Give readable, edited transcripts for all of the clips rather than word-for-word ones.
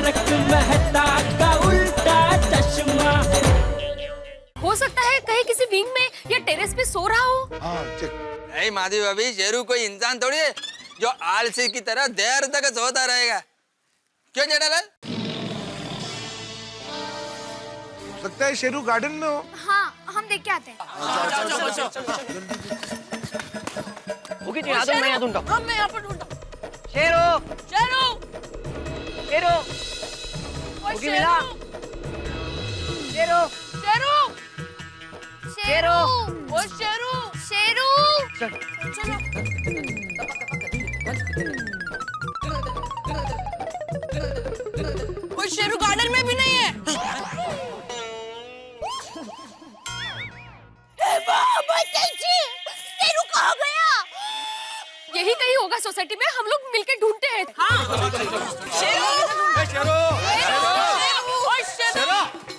तारक मेहता का उल्टा चश्मा। हो सकता है कहीं किसी विंग में या टेरेस पे सो रहा हो। नहीं माधवी भाभी, शेरू कोई इंसान थोड़ी है जो आलसी की तरह देर तक सोता रहेगा। क्यों जेठालाल? लगता है शेरू गार्डन में हो। हाँ, हम देख के आते हैं। मैं यहाँ ढूंढता हूँ। मैं यहाँ पर ढूंढता हूँ। शेरू शेरू, शेरू ओए उगी मिला। शेरू शेरू, शेरू ओए शेरू, शेरू। चलो। ओए शेरू गार्डन में भी नहीं है। शेरू कहाँ गया? यही कहीं होगा सोसाइटी में, हम लोग मिलकर ढूंढते हैं। हाँ। शेरू, शेरू,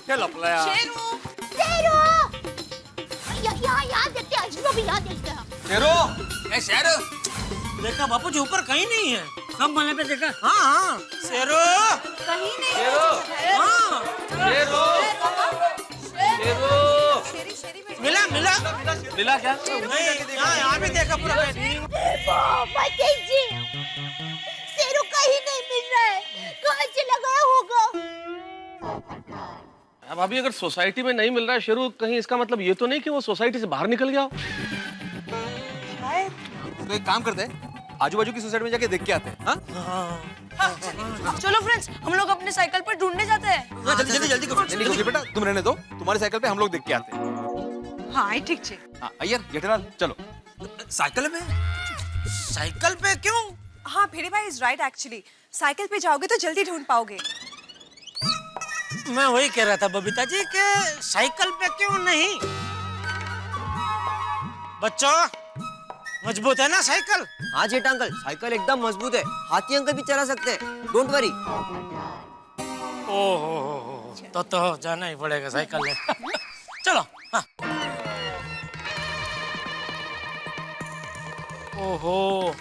क्या लपलाया? शेरू, यहाँ देखते हैं, अजनबी यहाँ देखते हैं। शेरू, शेरू। देखा बापू जी, ऊपर कहीं नहीं है। सब मने पे देखा। हाँ हाँ, शेरू कहीं नहीं। शेरू, हाँ शेरू, मिला मिला मिला क्या? नहीं, यहाँ भी देखा पूरा। जी, शेरू कहीं नहीं मिल रहा है, कहाँ चला गया होगा? अब अभी अगर सोसाइटी में नहीं मिल रहा है शेरू कहीं, इसका मतलब ये तो नहीं कि वो सोसाइटी से बाहर निकल गया हो। तो एक काम करते हैं, आजू बाजू की सोसाइटी में जाके देख के आते हैं। हाँ? चलो फ्रेंड्स, हम लोग अपने साइकिल पर ढूंढने जाते हैं। जल्दी जल्दी जल्दी करो। नहीं नहीं बेटा, तुम रहने दो, तुम्हारी साइकिल पे हम लोग देख के आते हैं। हाँ ठीक है। हाँ अय्यर, जेठालाल चलो। साइकिल पे? साइकिल पे क्यों? हाँ भेड़े भाई इज राइट एक्चुअली, साइकिल पे जाओगे तो जल्दी ढूंढ पाओगे। मैं वही कह रहा था बबीता जी कि साइकिल पे क्यों नहीं? बच्चों, मजबूत है ना साइकिल? हाँ जेठा अंकल, साइकिल एकदम मजबूत है। हाथी अंकल भी चला सकते हैं, डोंट वरी। ओहो, तो जाना ही पड़ेगा साइकिल ले। चलो। हाँ। ओहो,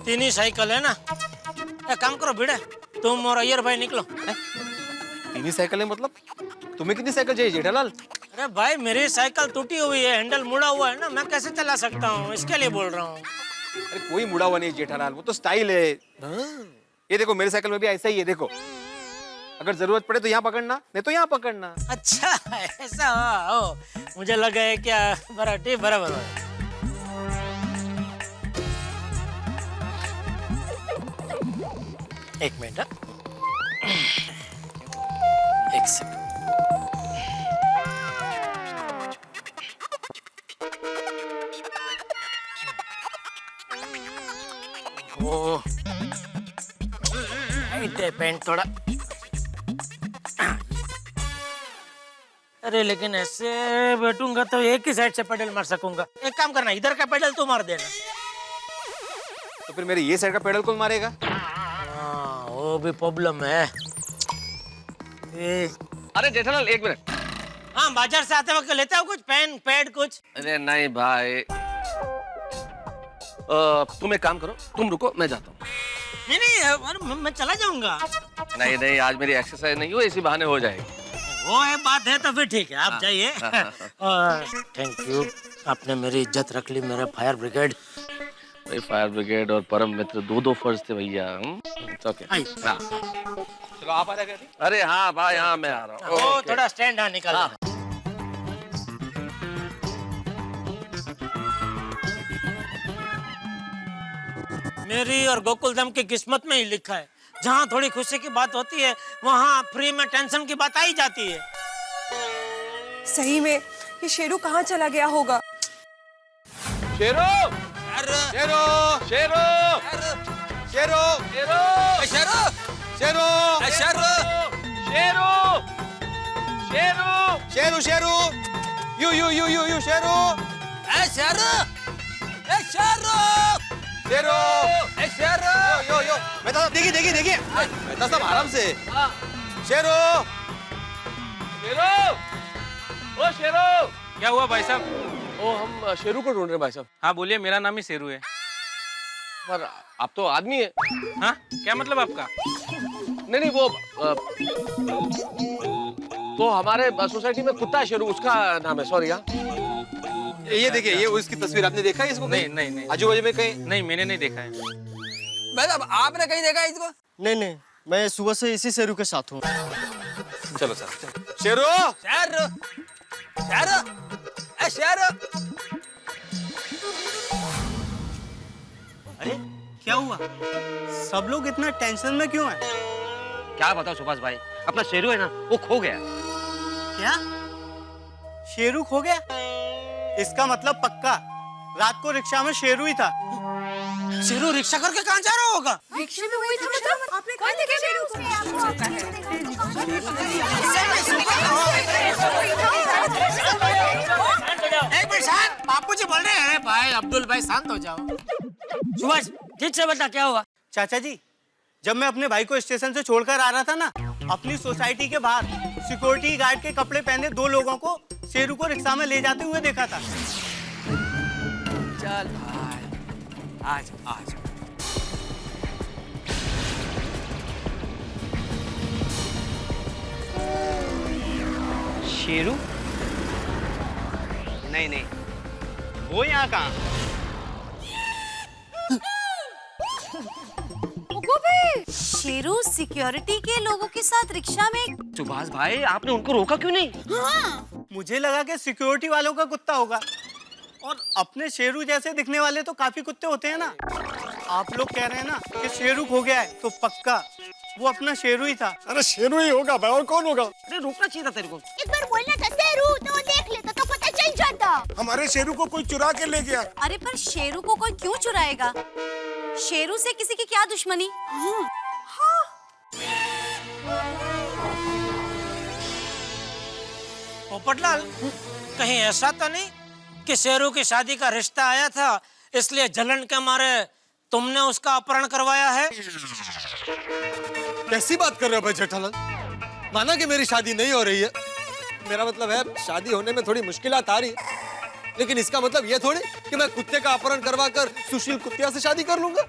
तीन ही साइकिल है ना। एक काम करो भिड़े, तुम और अय्यर भाई निकलो। तीन ही साइकिल है मतलब? तुम्हें कितनी साइकिल चाहिए जेठालाल? अरे भाई, मेरी साइकिल टूटी हुई है, हैंडल मुड़ा हुआ है ना, मैं कैसे चला सकता हूँ, इसके लिए बोल रहा हूँ। अरे कोई मुड़ा हुआ नहीं जेठालाल, वो तो स्टाइल है। ये देखो मेरी साइकिल में भी ऐसा ही है, देखो। अगर जरूरत पड़े तो यहाँ पकड़ना, नहीं तो यहाँ पकड़ना। अच्छा ऐसा हो, मुझे लगा है क्या। बराबर है। एक मिनट, एक सेकंड। ओ, पैंट थोड़ा। अरे लेकिन ऐसे बैठूंगा तो एक ही साइड से पेडल मार सकूंगा। एक काम करना, इधर का पेडल तू मार देना। तो फिर मेरे ये साइड का पेडल कौन मारेगा? हाँ, वो भी प्रॉब्लम है। अरे जेठालाल एक मिनट। हाँ, बाजार से आते वक्त लेते हो कुछ पेन पैड कुछ? अरे नहीं भाई, तुम एक काम करो, तुम रुको, मैं जाता हूँ। नहीं, मैं चला जाऊंगा। नहीं नहीं, आज मेरी एक्सरसाइज नहीं हो, इसी बहाने हो जाएगी। वो एक बात है तो फिर ठीक है, आप जाइए। और थैंक यू, आपने मेरी इज्जत रख ली मेरे फायर ब्रिगेड। फायर ब्रिगेड और परम मित्र दो फर्ज थे भैया। ओके। हाँ। चलो आप आ जाएगा। अरे हाँ भाई, हाँ मैं आ रहा हूँ। वो थोड़ा स्टैंड हाँ निकाल। मेरी और गोकुलधाम की किस्मत में ही लिखा है, जहाँ थोड़ी खुशी की बात होती है वहाँ फ्री में टेंशन की बात आई जाती है। सही में ये शेरू कहाँ चला गया होगा? शेरू, शेरू, शेरू, शेरू, शेरू, शेरू, शेरू, शेरू, शेरू, शेरू, शेरू, यू शेरू, शेरू, शेरू, शेरू, शेरू, यो मेहता साहब देखिए मेहता साहब आराम से। शेरू, शेरू, ओ शेरू। क्या हुआ भाई साहब? ओ हम शेरू को ढूंढ रहे हैं भाई साहब। हाँ बोलिए, मेरा नाम ही शेरू है। पर आप तो आदमी है। हाँ, क्या मतलब आपका? नहीं वो हमारे सोसाइटी में कुत्ता है शेरू, उसका नाम है। सॉरी। हाँ ये देखिए, ये उसकी तस्वीर आपने देखा है इसको? नहीं नहीं नहीं आजू बाजू में कहीं? नहीं, मैंने नहीं देखा है। मतलब आपने कहीं देखा है इसको? नहीं, मैं सुबह से इसी शेरू के साथ हूँ। चलो सर। शेरू, शेरू, शेरू, ए शेरू। अरे क्या हुआ? सब लोग इतना टेंशन में क्यों हैं? क्या बताओ सुभाष भाई, अपना शेरू है ना, वो खो गया। क्या? शेरू खो गया? इसका मतलब पक्का रात को रिक्शा में शेरू ही था। शेरू रिक्शा करके कहाँ जा रहा होगा? रिक्शे में वही था मतलब? आपने कौन देखे शेरू एक मिनट शांत, बापूजी बोल रहे हैं। भाई अब्दुल भाई शांत हो जाओ। सुभाष ठीक से बता क्या हुआ? चाचा जी, जब मैं अपने भाई को स्टेशन से छोड़कर आ रहा था ना, अपनी सोसाइटी के बाहर सिक्योरिटी गार्ड के कपड़े पहने 2 लोगों को शेरू को रिक्शा में ले जाते हुए देखा था। चल भाई, आज आज शेरू? नहीं, वो यहाँ कहाँ? शेरू सिक्योरिटी के लोगों के साथ रिक्शा में। सुभाष भाई, आपने उनको रोका क्यों नहीं? हाँ। मुझे लगा कि सिक्योरिटी वालों का कुत्ता होगा, और अपने शेरू जैसे दिखने वाले तो काफी कुत्ते होते हैं ना। आप लोग कह रहे हैं ना कि शेरू खो गया है, तो पक्का वो अपना शेरू ही था। अरे शेरू ही होगा भाई, और कौन होगा? अरे रोकना चाहिए था तेरे को। एक बार बोलना था शेरू, तो वो देख लेता तो पता चल जाता। हमारे शेरू को कोई चुरा के ले गया। अरे पर शेरू को कोई क्यों चुराएगा? शेरू से किसी की क्या दुश्मनी? पोपटलाल, कहीं ऐसा तो नहीं कि शेरू की शादी का रिश्ता आया था, इसलिए जलन के मारे तुमने उसका अपहरण करवाया है? कैसी बात कर रहे हो भाई जेठालाल? माना कि मेरी शादी नहीं हो रही है, मेरा मतलब है शादी होने में थोड़ी मुश्किलात आ रही है, लेकिन इसका मतलब ये थोड़ी कि मैं कुत्ते का अपहरण करवा कर सुशील कुत्तिया से शादी कर लूंगा।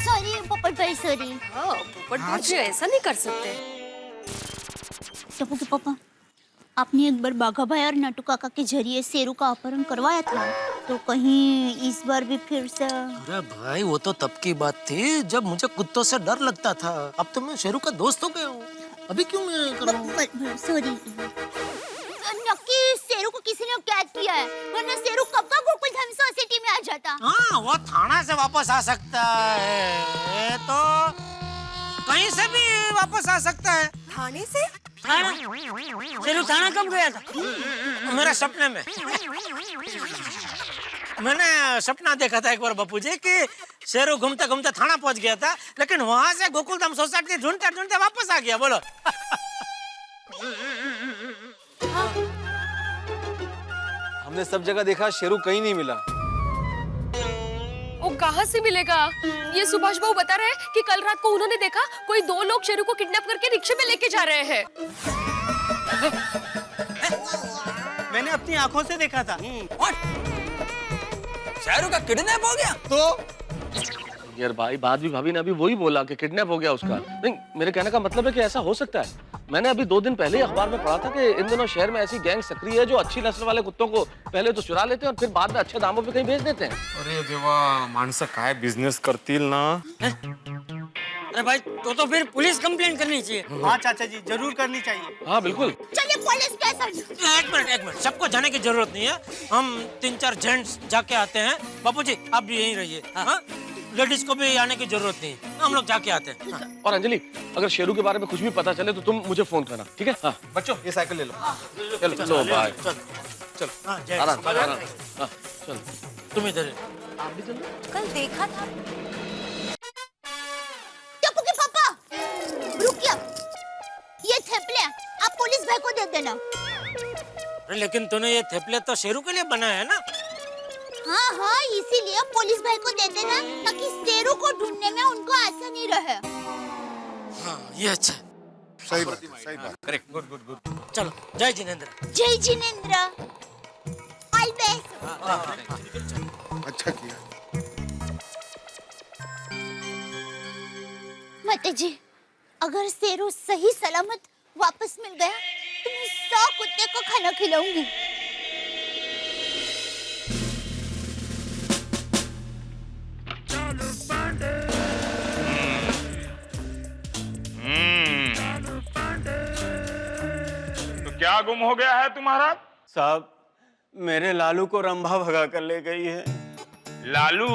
सॉरी पोपट भाई, सॉरी। पोपट भाई ऐसा नहीं कर सकते। टप्पू के पापा, आपने एक बार बाघा भाई और नटू काका के जरिए शेरू का अपहरण करवाया था, तो कहीं इस बार भी फिर से? अरे भाई, वो तो तब की बात थी जब मुझे कुत्तों से डर लगता था। अब तो मैं शेरू का दोस्त हो गया हूँ, अभी क्यों मैं करूँ? सॉरी। नक्की शेरू को किसी ने कैद किया है, वरना शेरू कब का गोकुल धाम सोसाइटी में आ जाता। हाँ, वो थाना से वापस आ सकता है, तो कहीं से भी वापस आ सकता है। थाने से? शेरू थाना कब गया था? मेरे सपने में। मैंने सपना देखा था एक बार बापूजी कि शेरू घूमते घूमते थाना पहुंच गया था, लेकिन वहां से गोकुलधाम सोसाइटी ढूंढते ढूंढते वापस आ गया। बोलो। हमने सब जगह देखा, शेरू कहीं नहीं मिला। वो कहाँ से मिलेगा? ये सुभाष बाबू बता रहे हैं कि कल रात को उन्होंने देखा कोई 2 लोग शेरू को किडनैप करके रिक्शे में लेके जा रहे हैं। मैंने अपनी आंखों से देखा था। शेरू का किडनैप हो गया? तो यार भाई, बाद भी भाभी ने अभी वही बोला कि किडनैप हो गया उसका। नहीं, मेरे कहने का मतलब है कि ऐसा हो सकता है। मैंने अभी 2 दिन पहले ही अखबार में पढ़ा था कि इन दिनों शहर में ऐसी गैंग सक्रिय है जो अच्छी नस्ल वाले कुत्तों को पहले तो चुरा लेते हैं और फिर बाद में अच्छे दामों पे कहीं बेच देते हैं। अरे देवा, माणसं काय बिझनेस करतील ना। अरे भाई, तो फिर पुलिस कंप्लेंट करनी चाहिए। हाँ चाचा जी, जरूर करनी चाहिए। हाँ बिल्कुल। चलिए पुलिस स्टेशन। एक मिनट, सबको जाने की जरूरत नहीं है। हम 3-4 जेंट्स जाके आते हैं। बापूजी, आप भी यहीं रहिए। हाँ, लेडीज को भी आने की जरूरत नहीं है, हम लोग जाके आते हैं। हाँ। और अंजलि, अगर शेरू के बारे में कुछ भी पता चले तो तुम मुझे फोन करना, ठीक है? हाँ बच्चों, ये साइकिल ले लो। चलो चलो भाई, हाँ, जय आराम श्री आराम। राम। हाँ चलो, तुम इधर। आप भी चलो। कल देखा था। टप्पू के पापा, रुकिए। ये थैपले आप पुलिस भाई को दे देना। लेकिन तूने ये थेपले तो शेरू के लिए बनाया है ना? हाँ हाँ, इसीलिए पुलिस भाई को दे देना ताकि शेरू को ढूंढने में उनको आसानी रहे। हाँ, ये अच्छा। सही बात है, सही बात। Correct, good good good. चलो, जय जिनेंद्र। जय जिनेंद्र। All best. अच्छा किया। माता जी, अगर शेरू सही सलामत वापस मिल गया तो मैं 100 कुत्ते को खाना खिलाऊंगी। तो क्या गुम हो गया है तुम्हारा? साहब मेरे लालू को रंभा भगा कर ले गई है। लालू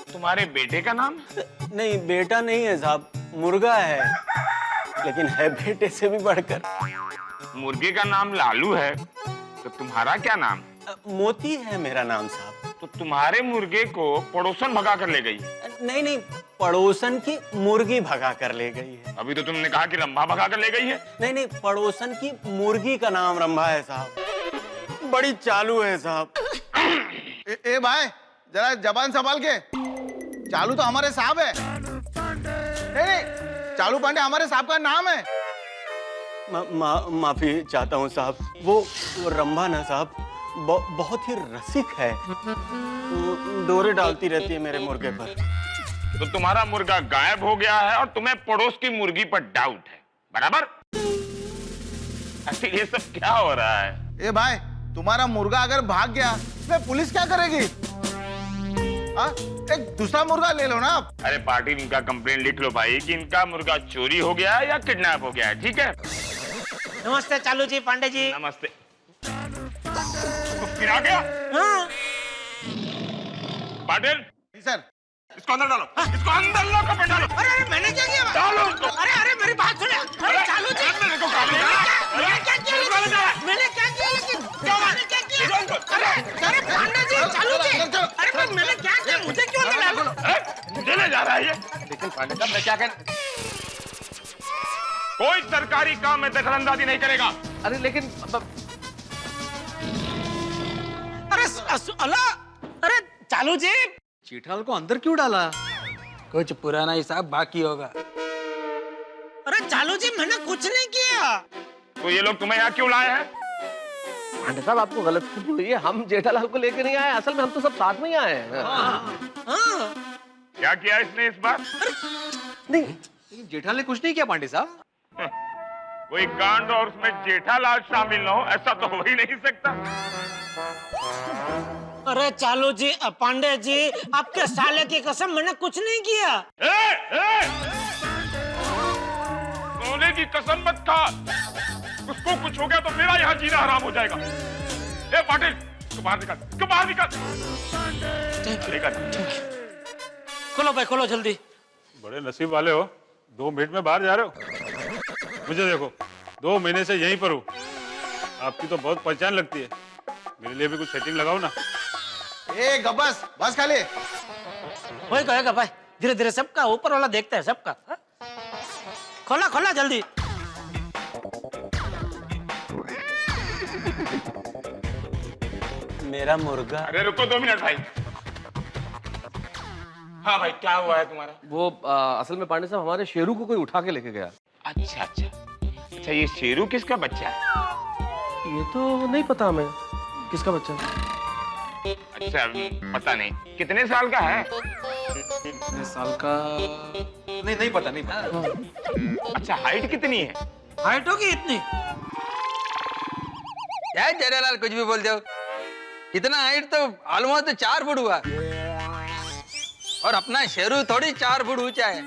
तुम्हारे बेटे का नाम? नहीं बेटा नहीं है साहब, मुर्गा है, लेकिन है बेटे से भी बढ़कर। मुर्गे का नाम लालू है तो तुम्हारा क्या नाम? मोती है मेरा नाम साहब। तो तुम्हारे मुर्गे को पड़ोसन भगा कर ले गई? नहीं नहीं, पड़ोसन की मुर्गी भगा कर ले गई है। अभी तो तुमने कहा कि रंभा भगा कर ले गई है। नहीं नहीं, पड़ोसन की मुर्गी का नाम रंभा है साहब, बड़ी चालू है साहब। ए भाई जरा जबान संभाल के, चालू तो हमारे साहब है। नहीं, चालू पांडे हमारे साहब का नाम है। माफी चाहता हूँ साहब, वो रंभा ना साहब बहुत ही रसिक है, डोरे डालती रहती है मेरे मुर्गे पर। तो तुम्हारा मुर्गा गायब हो गया है और तुम्हें पड़ोस की मुर्गी पर डाउट है, बराबर? ये सब क्या हो रहा है? ए भाई तुम्हारा मुर्गा अगर भाग गया इसमें पुलिस क्या करेगी? एक दूसरा मुर्गा ले लो ना आप। अरे पार्टी इनका कंप्लेंट लिख लो भाई कि इनका मुर्गा चोरी हो गया है या किडनैप हो गया है, ठीक है? नमस्ते चालू जी, पांडे जी। नमस्ते। तो फिर आ गया? हाँ। पाटिल सर, इसको अंदर डालो, इसको अंदर लो, कपड़े डालो। अरे अरे मैंने क्या किया? डालो उसको। अरे अरे मेरी बात सुने। अरे चालू जी, मैंने क्या किया? मैंने क्या किया? लेकिन मैंने क्या किया? अरे पांडे जी, चालू जी, अरे पर मैंने क्या किया? मुझे क्यों नहीं डालो? जेल जा रहा है ये। लेकिन पांडे साहब मैं क्या कह, कोई सरकारी काम में दखलंदाजी नहीं करेगा। अरे लेकिन अरे अल्लाह, अरे चालू जी, जेठालाल को अंदर क्यों डाला? कुछ पुराना हिसाब बाकी होगा। अरे चालू जी मैंने कुछ नहीं किया। तो ये लोग तुम्हें यहाँ क्यों लाए हैं? पांडे साहब आपको गलतफहमी हुई है, हम जेठालाल को लेकर नहीं आए, असल में हम तो सब साथ में ही आए हैं। हाँ। क्या किया इसने इस बार? नहीं जेठालाल ने कुछ नहीं किया पांडे साहब। कोई कांड और उसमें जेठालाल शामिल न हो ऐसा तो हो ही नहीं सकता। अरे चालू जी, पांडे जी, आपके साले की कसम मैंने कुछ नहीं किया। सोने की कसम मत खा, उसको कुछ हो गया तो मेरा यहाँ जीना हराम हो जाएगा। ए पाटिल, इसको बाहर निकाल, इसको बाहर निकाल। खोलो भाई, खोलो जल्दी। बड़े नसीब वाले हो, 2 मिनट में बाहर जा रहे हो। मुझे देखो 2 महीने से यहीं पर हूँ, आपकी तो बहुत पहचान लगती है, मेरे लिए भी कुछ सेटिंग लगाओ ना। ए गब्बस, बस खाली। होएगा भाई, धीरे धीरे, सबका ऊपर वाला देखता है सबका। हा? खोला खोला जल्दी। मेरा मुर्गा। अरे रुको 2 मिनट भाई। हाँ भाई, क्या हुआ है तुम्हारा? वो असल में पांडे साहब हमारे शेरू को कोई उठा के लेके गया। अच्छा अच्छा अच्छा, ये शेरू किसका बच्चा है? ये तो नहीं पता हमें किसका बच्चा है। अच्छा पता नहीं, कितने साल का है? कितने साल का नहीं पता, नहीं पता। अच्छा हाइट कितनी है? हाइट होगी इतनी? क्या जेठालाल कुछ भी बोलते हो, इतना हाइट तो ऑलमोस्ट 4 फुट हुआ, और अपना शेरू थोड़ी 4 फुट ऊंचा है।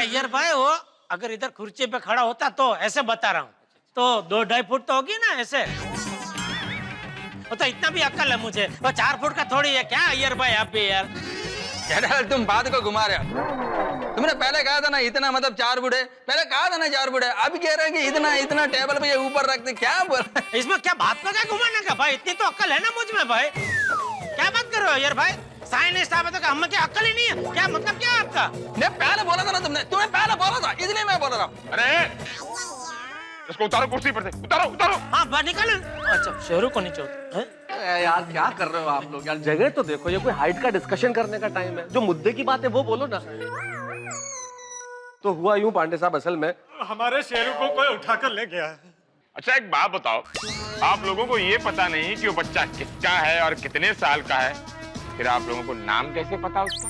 यार भाई, वो अगर इधर कुर्सी पे खड़ा होता तो ऐसे बता रहा हूँ, तो 2-2.5 फुट तो होगी ना ऐसे। वो तो इतना भी अक्ल है मुझे, वो 4 फुट का थोड़ी है क्या? यार भाई आप भी यार। जेठालाल तुम बात को घुमा रहे हो, तुमने पहले कहा था ना इतना मतलब 4 फुट है, पहले कहा था ना 4 फुट है, अभी कह रहे हैं कि इतना इतना टेबल पे ऊपर रखते, क्या बोल रहे हैं? इसमें क्या बात का क्या घुमाने का भाई? इतनी तो अक्ल है ना मुझ में भाई, क्या बात कर रहे हो यार भाई? साइंस स्टाफ है तो हमें क्या अक्ल ही नहीं है क्या? मतलब क्या आपका? ने पहले बोला था ना तुमने, तुम्हें पहले बोला था, इसलिए मैं बोल रहा हूँ। अरे इसको उतारो कुर्सी पर से, उतारो उतारो। हाँ बाहर निकालो। अच्छा शेरू को नीचे उतारो। यार क्या कर रहे हो आप लोग यार, जगह तो देखो, ये कोई हाइट का डिस्कशन करने का टाइम है, जो मुद्दे की बात है वो बोलो ना। तो हुआ यूं पांडे साहब, असल में हमारे शेरू को कोई उठाकर ले गया है। अच्छा एक बात बताओ, आप लोगों को ये पता नहीं कि वो बच्चा किसका है और कितने साल का है, फिर आप लोगों को नाम कैसे पता उसका?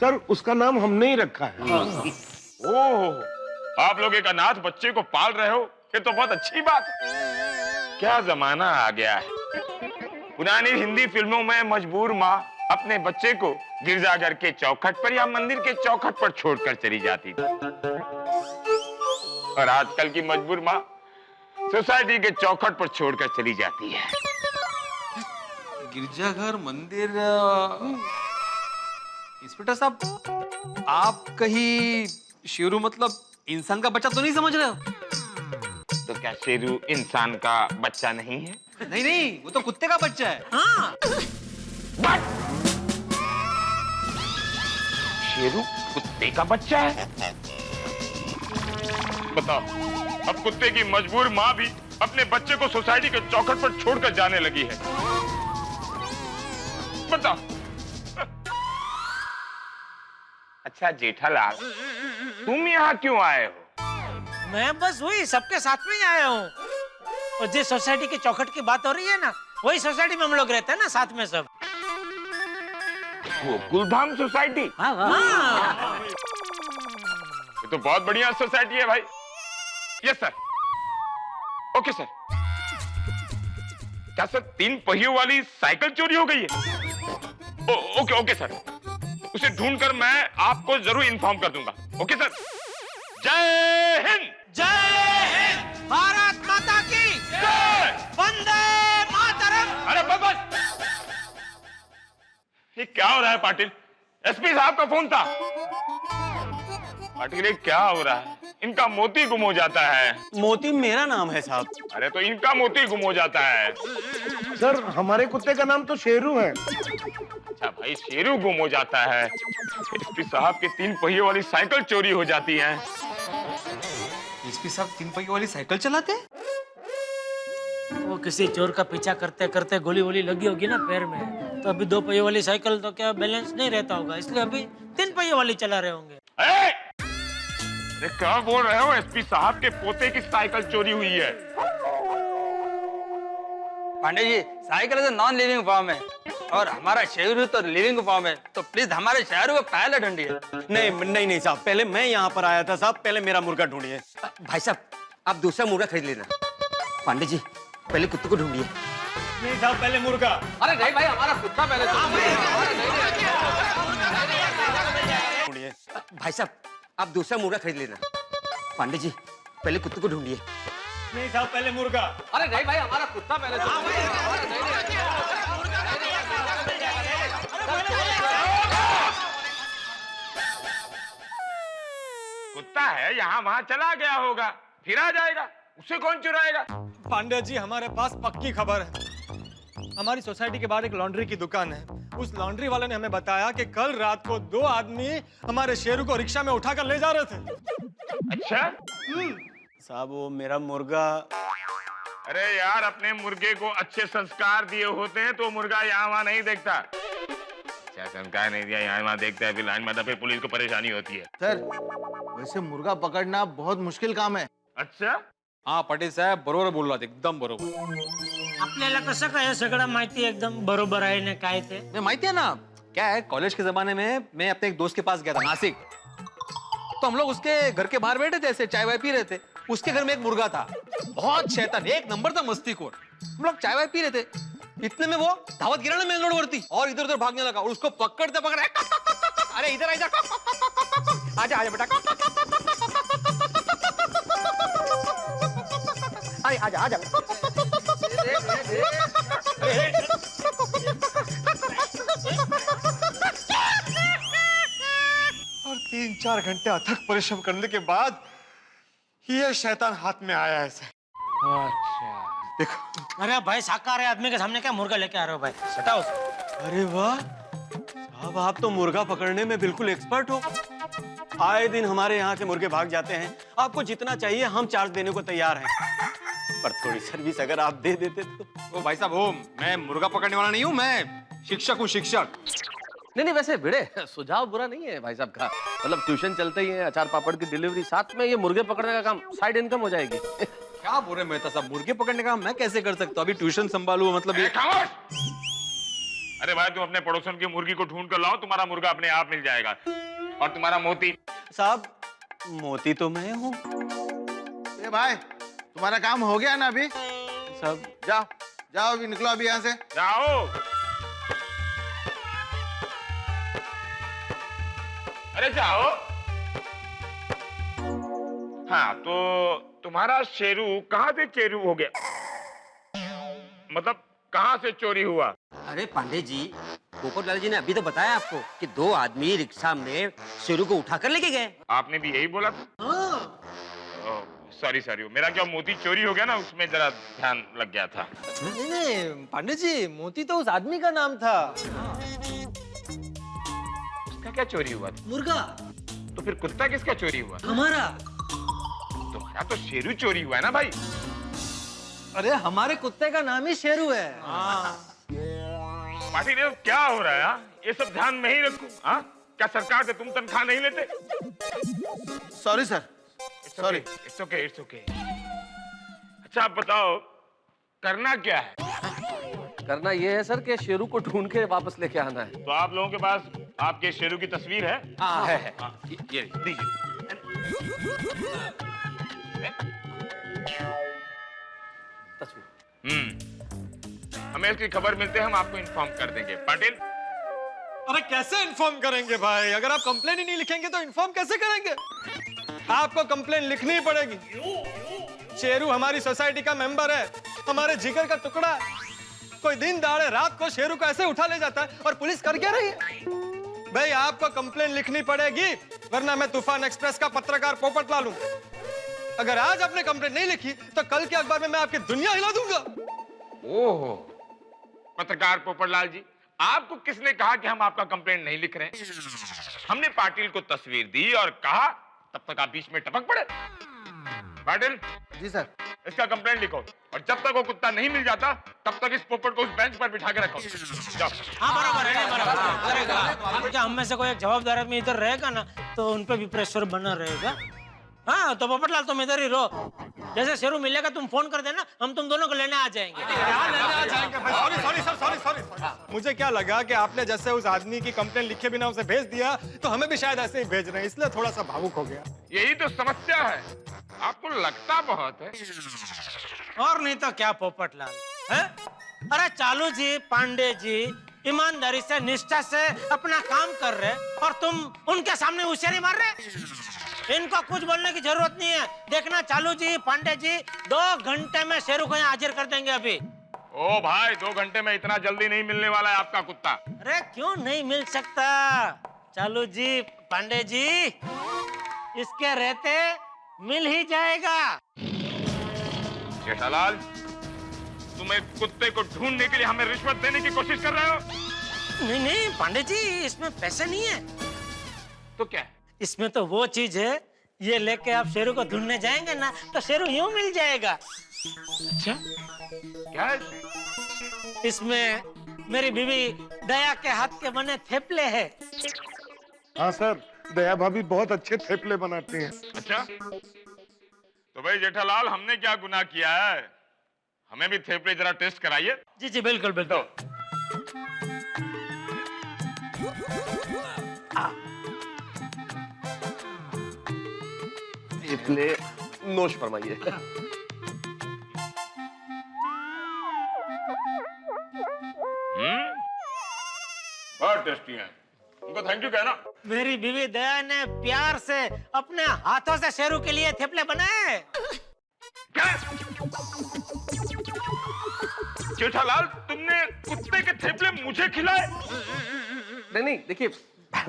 सर उसका नाम हमने ही रखा है। ओह, आप लोग एक अनाथ बच्चे को पाल रहे हो, ये तो बहुत अच्छी बात है। क्या जमाना आ गया है। पुरानी हिंदी फिल्मों में मजबूर माँ अपने बच्चे को गिरजाघर के चौखट पर या मंदिर के चौखट पर छोड़कर चली जाती थी, और आजकल की मजबूर माँ सोसाइटी के चौखट पर छोड़कर चली जाती है। गिरजाघर, मंदिर। इंस्पेक्टर साहब, आप कहीं शेरू मतलब इंसान का बच्चा तो नहीं समझ रहे हो? तो क्या शेरू इंसान का बच्चा नहीं है? नहीं नहीं, वो तो कुत्ते का बच्चा है। हाँ। शेरू कुत्ते का बच्चा है? बताओ, अब कुत्ते की मजबूर माँ भी अपने बच्चे को सोसाइटी के चौखट पर छोड़कर जाने लगी है। बताओ। अच्छा जेठालाल, तुम यहाँ क्यों आए हो? मैं बस वही सबके साथ में ही आया हूँ। और जिस सोसाइटी की चौखट की बात हो रही है ना, वही सोसाइटी में हम लोग रहते हैं ना साथ में सब। वो गुलधाम सोसाइटी? हाँ। ये तो बहुत बढ़िया सोसाइटी है भाई। Yes sir. Okay sir. क्या सर 3 पहियों वाली साइकिल चोरी हो गई है? ओके ओके सर, उसे ढूंढकर मैं आपको जरूर इन्फॉर्म कर दूंगा। Okay sir. जय हिंद। जय हिंद। भारत माता की जय। वंदे मातरम। अरे बस। ये क्या हो रहा है पाटिल? एसपी साहब का फोन था। पाटिल ये क्या हो रहा है? इनका मोती गुम हो जाता है। मोती मेरा नाम है साहब। अरे तो इनका मोती गुम हो जाता है। सर हमारे कुत्ते का नाम तो शेरू है। अच्छा भाई, शेरू गुम हो जाता है, एसपी साहब के 3 पहियों वाली साइकिल चोरी हो जाती है। एसपी साहब 3 पहियों वाली साइकिल चलाते हैं? वो किसी चोर का पीछा करते करते गोली वोली लगी होगी ना पैर में, तो अभी 2 पहियों वाली साइकिल तो क्या बैलेंस नहीं रहता होगा, इसलिए अभी 3 पहियों वाली चला रहे होंगे। अरे क्या बोल रहे हो? एसपी साहब के पोते की साइकिल चोरी हुई है। पांडे जी, साइकिल तो नॉन लिविंग फॉर्म है और हमारा शेरू तो लिविंग फॉर्म है, तो प्लीज हमारे शेरू को पहले ढूंढिए। नहीं साहब, पहले मैं यहाँ पर आया था साहब, पहले मेरा मुर्गा ढूंढिए। भाई साहब, आप दूसरा मुर्गा खरीद लेना। पांडे जी, पहले कुत्ते को ढूंढिए। नहीं साहब, पहले मुर्गा। अरे नहीं भाई, हमारा कुत्ता पहले ढूंढिए। भाई साहब, आप दूसरा मुर्गा खरीद लेना। पांडे जी, पहले कुत्ते को ढूंढिए। नहीं साहब, पहले मुर्गा। अरे नहीं भाई, हमारा कुत्ता पहले कुत्ता है, यहाँ वहाँ चला गया होगा, फिर आ जाएगा, उसे कौन चुराएगा? पांडे जी, हमारे पास पक्की खबर है। हमारी सोसाइटी के बाहर एक लॉन्ड्री की दुकान है। उस लॉन्ड्री वाले ने हमें बताया कि कल रात को 2 आदमी हमारे शेरू को रिक्शा में उठाकर ले जा रहे थे। अच्छा साहब, वो मेरा मुर्गा। अरे यार, अपने मुर्गे को अच्छे संस्कार दिए होते हैं तो मुर्गा यहाँ वहाँ नहीं देखता। अच्छा संस्कार नहीं दिया, यहाँ वहाँ देखता है, फिर लाइन में फिर पुलिस को परेशानी होती है। सर वैसे मुर्गा पकड़ना बहुत मुश्किल काम है। अच्छा हाँ पाटील साहेब बरोबर बोलला, एकदम बरोबर. आपल्याला कसं काय सगळं माहिती एकदम बरोबर आहे ना काय ते? मैं माहिती है ना, क्या है कॉलेज के जमाने में मैं अपने एक दोस्त के पास गया था नासिक, तो हम लोग उसके घर के बाहर बैठे थे, ऐसे चाय वाय पी रहे थे. उसके घर में एक मुर्गा था, बहुत शैतान, एक नंबर था मस्तीखोर. हम लोग चाय वाय पी रहे थे, इतने में वो धावत गिरा ना मेन रोड वरती और इधर उधर भागने लगा और उसको पकड़ते पकड़े अरे इधर आ जा, आजा आजा बेटा, अरे आजा आजा. और 3-4 घंटे अथक परिश्रम करने के बाद ये शैतान हाथ में आया ऐसे. अच्छा देखो, अरे भाई शाकाहारी आदमी के सामने क्या मुर्गा लेके आ रहे हो भाई, हटाओ उसको. अरे वाह साहब, आप तो मुर्गा पकड़ने में बिल्कुल एक्सपर्ट हो. आए दिन हमारे यहाँ से मुर्गे भाग जाते हैं. आपको जितना चाहिए हम चार्ज देने को तैयार हैं, पर थोड़ी सर्विस अगर आप दे देते तो. ओ भाई साहब, हो मैं मुर्गा पकड़ने वाला नहीं हूँ, मैं शिक्षक हूँ, शिक्षक. नहीं वैसे भिड़े सुझाव बुरा नहीं है भाई साहब का, मतलब ट्यूशन चलते ही है, अचार पापड़ की डिलीवरी, साथ में ये मुर्गे पकड़ने का काम, साइड इनकम हो जाएगी. क्या बोल रहे मेहता साहब, मुर्गे पकड़ने का मैं कैसे कर सकता हूँ, अभी ट्यूशन संभालू, मतलब ये. अरे भाई तुम अपने पड़ोसन की मुर्गी को ढूंढ कर लाओ, तुम्हारा मुर्गा अपने आप मिल जाएगा। और तुम्हारा मोती। साहब मोती तो मैं हूँ। ए भाई तुम्हारा काम हो गया ना अभी? साहब जाओ जाओ अभी निकलो अभी यहाँ से। जाओ। अरे जाओ। हाँ तो तुम्हारा शेरू कहाँ से चेरू हो गया? मतलब कहाँ से चोरी हुआ? अरे पांडे जी, पोपटलाल जी ने अभी तो बताया आपको कि 2 आदमी रिक्शा में शेरू को उठाकर लेके गए। आपने भी यही बोला था? सॉरी सॉरी, मेरा क्या मोती चोरी हो गया ना, उसमें जरा ध्यान लग गया था। नहीं नहीं पांडे जी, मोती तो उस आदमी का नाम था। उसका क्या चोरी हुआ था? मुर्गा। तो फिर कुत्ता किसका चोरी हुआ? हमारा। तुम्हारा तो शेरू चोरी हुआ है ना भाई। अरे हमारे कुत्ते का नाम ही शेरू है। पाटिल ये क्या हो रहा है? ये सब ध्यान में ही रखो। क्या सरकार से तुम तनख्वाह नहीं लेते? Sorry sir, sorry. It's okay it's okay. अच्छा आप बताओ करना क्या है? करना ये है सर कि शेरू को ढूंढ के वापस लेके आना है। तो आप लोगों के पास आपके शेरू की तस्वीर है? हाँ है। ये दीजिए। हमें इसकी खबर मिलते हैं, हम आपको इन्फॉर्म कर देंगे। पाटिल अरे कैसे इन्फॉर्म करेंगे भाई? अगर आप कंप्लेन ही नहीं लिखेंगे तो इन्फॉर्म कैसे करेंगे? आपको कंप्लेन लिखनी ही पड़ेगी। शेरू हमारी सोसाइटी का मेंबर है, हमारे जिगर का टुकड़ा है। कोई दिन दाड़े रात को शेरू को ऐसे उठा ले जाता है और पुलिस कर क्या रही है? भाई आपको कंप्लेन लिखनी पड़ेगी, वरना मैं तूफान एक्सप्रेस का पत्रकार पोपटलाल हूं। अगर आज आपने कंप्लेन नहीं लिखी तो कल के अखबार में मैं आपकी दुनिया हिला दूंगा। ओहो, पत्रकार पोपटलाल जी, आपको किसने कहा कि हम आपका कंप्लेंट नहीं लिख रहे हैं? हमने पाटिल को तस्वीर दी और कहा, तब तक आप बीच में टपक पड़े। पाटिल जी सर, इसका कंप्लेंट लिखो और जब तक वो कुत्ता नहीं मिल जाता तब तक इस पोपट को उस बेंच पर बिठा के रखो। जाओ। हाँ बराबर है, बराबर करेगा। अब क्या हम में से कोई एक जवाबदार आदमी इधर रहेगा ना तो उन पे भी प्रेशर बना रहेगा। हाँ तो पोपटलाल तुम इधर ही रहो, जैसे शेरू मिलेगा तुम फोन कर देना, हम तुम दोनों को लेने आ जाएंगे। सॉरी। मुझे क्या लगा कि आपने जैसे उस आदमी की कंप्लेन लिखे बिना उसे भेज दिया तो हमें भी शायद ऐसे ही भेज रहे हैं, इसलिए थोड़ा सा भावुक हो गया। यही तो समस्या है, आपको लगता बहुत है। और नहीं तो क्या पोपटलाल है? अरे चालू जी, पांडे जी ईमानदारी से निष्ठा से अपना काम कर रहे और तुम उनके सामने होशियारी मार रहे। इनको कुछ बोलने की जरूरत नहीं है। देखना चालू जी, पांडे जी 2 घंटे में शेरू को यहाँ हाजिर कर देंगे। अभी ओ भाई 2 घंटे में इतना जल्दी नहीं मिलने वाला है आपका कुत्ता। अरे क्यों नहीं मिल सकता चालू जी, पांडे जी, इसके रहते मिल ही जाएगा। जेठालाल, तुम एक कुत्ते को ढूंढने के लिए हमें रिश्वत देने की कोशिश कर रहे हो? नहीं नहीं पांडे जी, इसमें पैसे नहीं है। तो क्या है? इसमें तो वो चीज है, ये लेके आप शेरू को ढूंढने जाएंगे ना तो शेरू यूं मिल जाएगा। अच्छा क्या है? इसमें मेरी बीवी दया के हाथ के बने थेपले हैं। हाँ सर, दया भाभी बहुत अच्छे थेपले बनाती हैं। अच्छा तो भाई जेठालाल, हमने क्या गुनाह किया है? हमें भी थेपले जरा टेस्ट कराइए। जी जी बिल्कुल बिल्कुल। थेपले नोश फरमाइए। बहुत टेस्टी है, उनको थैंक यू कहना। मेरी बीवी दया ने प्यार से अपने हाथों से शेरू के लिए थेपले बनाए। क्या? जेठालाल, तुमने कुत्ते के थेपले मुझे खिलाए? नहीं देखिए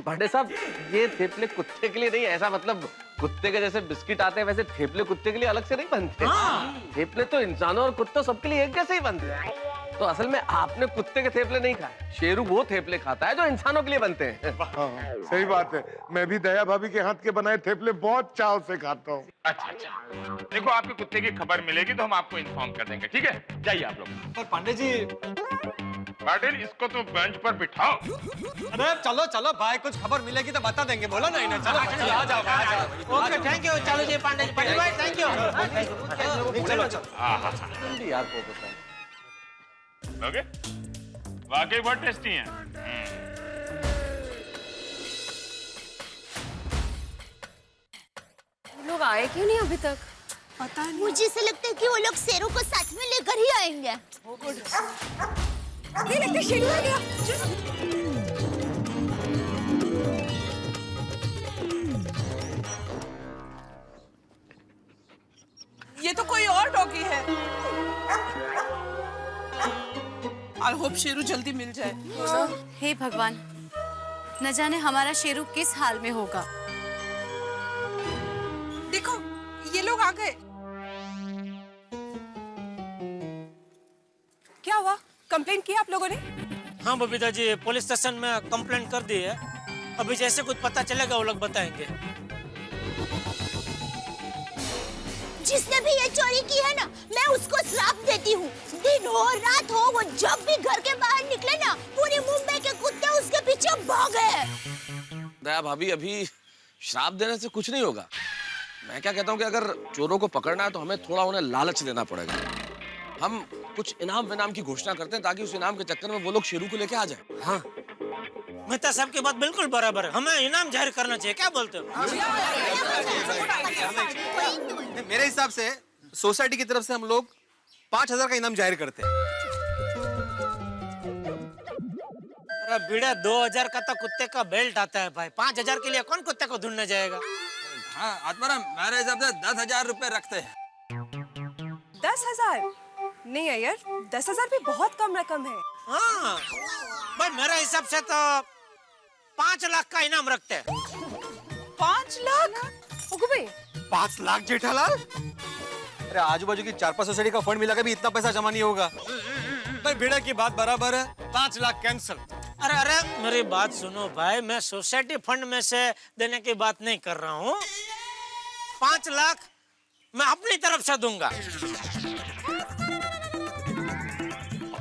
पांडे साहब, ये थेपले कुत्ते के लिए नहीं, ऐसा मतलब कुत्ते के जैसे बिस्किट आते हैं वैसे थेपले कुत्ते के लिए अलग से नहीं बनते। थेपले तो इंसानों और कुत्तों सबके लिए एक जैसे ही बनते हैं। तो असल में आपने कुत्ते के थेपले नहीं खाए, शेरू वो थेपले खाता है जो इंसानों के लिए बनते हैं। सही बात है, मैं भी दया भाभी के हाथ के बनाए थेपले बहुत चाव से खाता हूँ। अच्छा अच्छा, देखो आपके कुत्ते की खबर मिलेगी तो हम आपको इन्फॉर्म कर देंगे, ठीक है? जाइए आप लोग। पर पांडे जी, पाटिल इसको तो बेंच पर बिठाओ। अरे चलो चलो भाई, कुछ खबर मिलेगी तो बता देंगे। बोला ना इन्हें। चलो आ जाओ। ओके थैंक यू चालू जी, पांडे जी, पाटिल भाई थैंक यू। चलो यार लोगे? वाकई बहुत टेस्टी हैं। लोग आए क्यों नहीं अभी तक? पता नहीं। मुझे ऐसा लगता है कि वो लोग शेरू को साथ में लेकर ही आएंगे। ये लगता है शेरू आ गया। ये तो कोई और डॉगी है। आई होप शेरू जल्दी मिल जाए। हे भगवान, न जाने हमारा शेरू किस हाल में होगा। देखो ये लोग आ गए। क्या हुआ? कंप्लेंट किया आप लोगों ने? हाँ बबीता जी, पुलिस स्टेशन में कंप्लेंट कर दी है। अभी जैसे कुछ पता चलेगा वो लोग बताएंगे। जिसने भी ये चोरी की है ना, मैं उसको श्राप देती हूँ। दिन हो रात हो, वो जब भी घर के बाहर निकले ना, पूरी मुंबई के कुत्ते उसके पीछे भागे। दया भाभी, अभी श्राप देने से कुछ नहीं होगा। मैं क्या कहता हूँ कि अगर चोरों को पकड़ना है तो हमें थोड़ा उन्हें लालच देना पड़ेगा। हम कुछ इनाम विनाम की घोषणा करते हैं ताकि उस इनाम के चक्कर में वो लोग शेरू को लेके आ जाए। हाँ, मैं तो सबकी बात बिल्कुल बराबर है। हमें इनाम जाहिर करना चाहिए, क्या बोलते हो? मेरे हिसाब से सोसाइटी की तरफ से हम लोग 5,000 का इनाम जाहिर करते हैं। अरे बीड़ा, 2,000 का तो कुत्ते का बेल्ट आता है भाई। 5,000 के लिए कौन कुत्ते को ढूंढने जाएगा? हाँ आत्माराम, मेरे हिसाब से 10,000 रुपए रखते हैं। 10,000? नहीं है यार, 10,000 भी बहुत कम रकम है। हाँ भाई, मेरे हिसाब से तो 5 लाख का इनाम रखते हैं। 5 लाख? ओगो भाई, 5 लाख जेठालाल? अरे आजू बाजू की 4-5 सोसाइटी का फंड मिला के भी इतना पैसा जमा नहीं होगा। भाई भिड़ा की बात बराबर है, 5 लाख कैंसिल। अरे अरे मेरी बात सुनो भाई, मैं सोसाइटी फंड में से देने की बात नहीं कर रहा हूँ। 5 लाख मैं अपनी तरफ से दूंगा।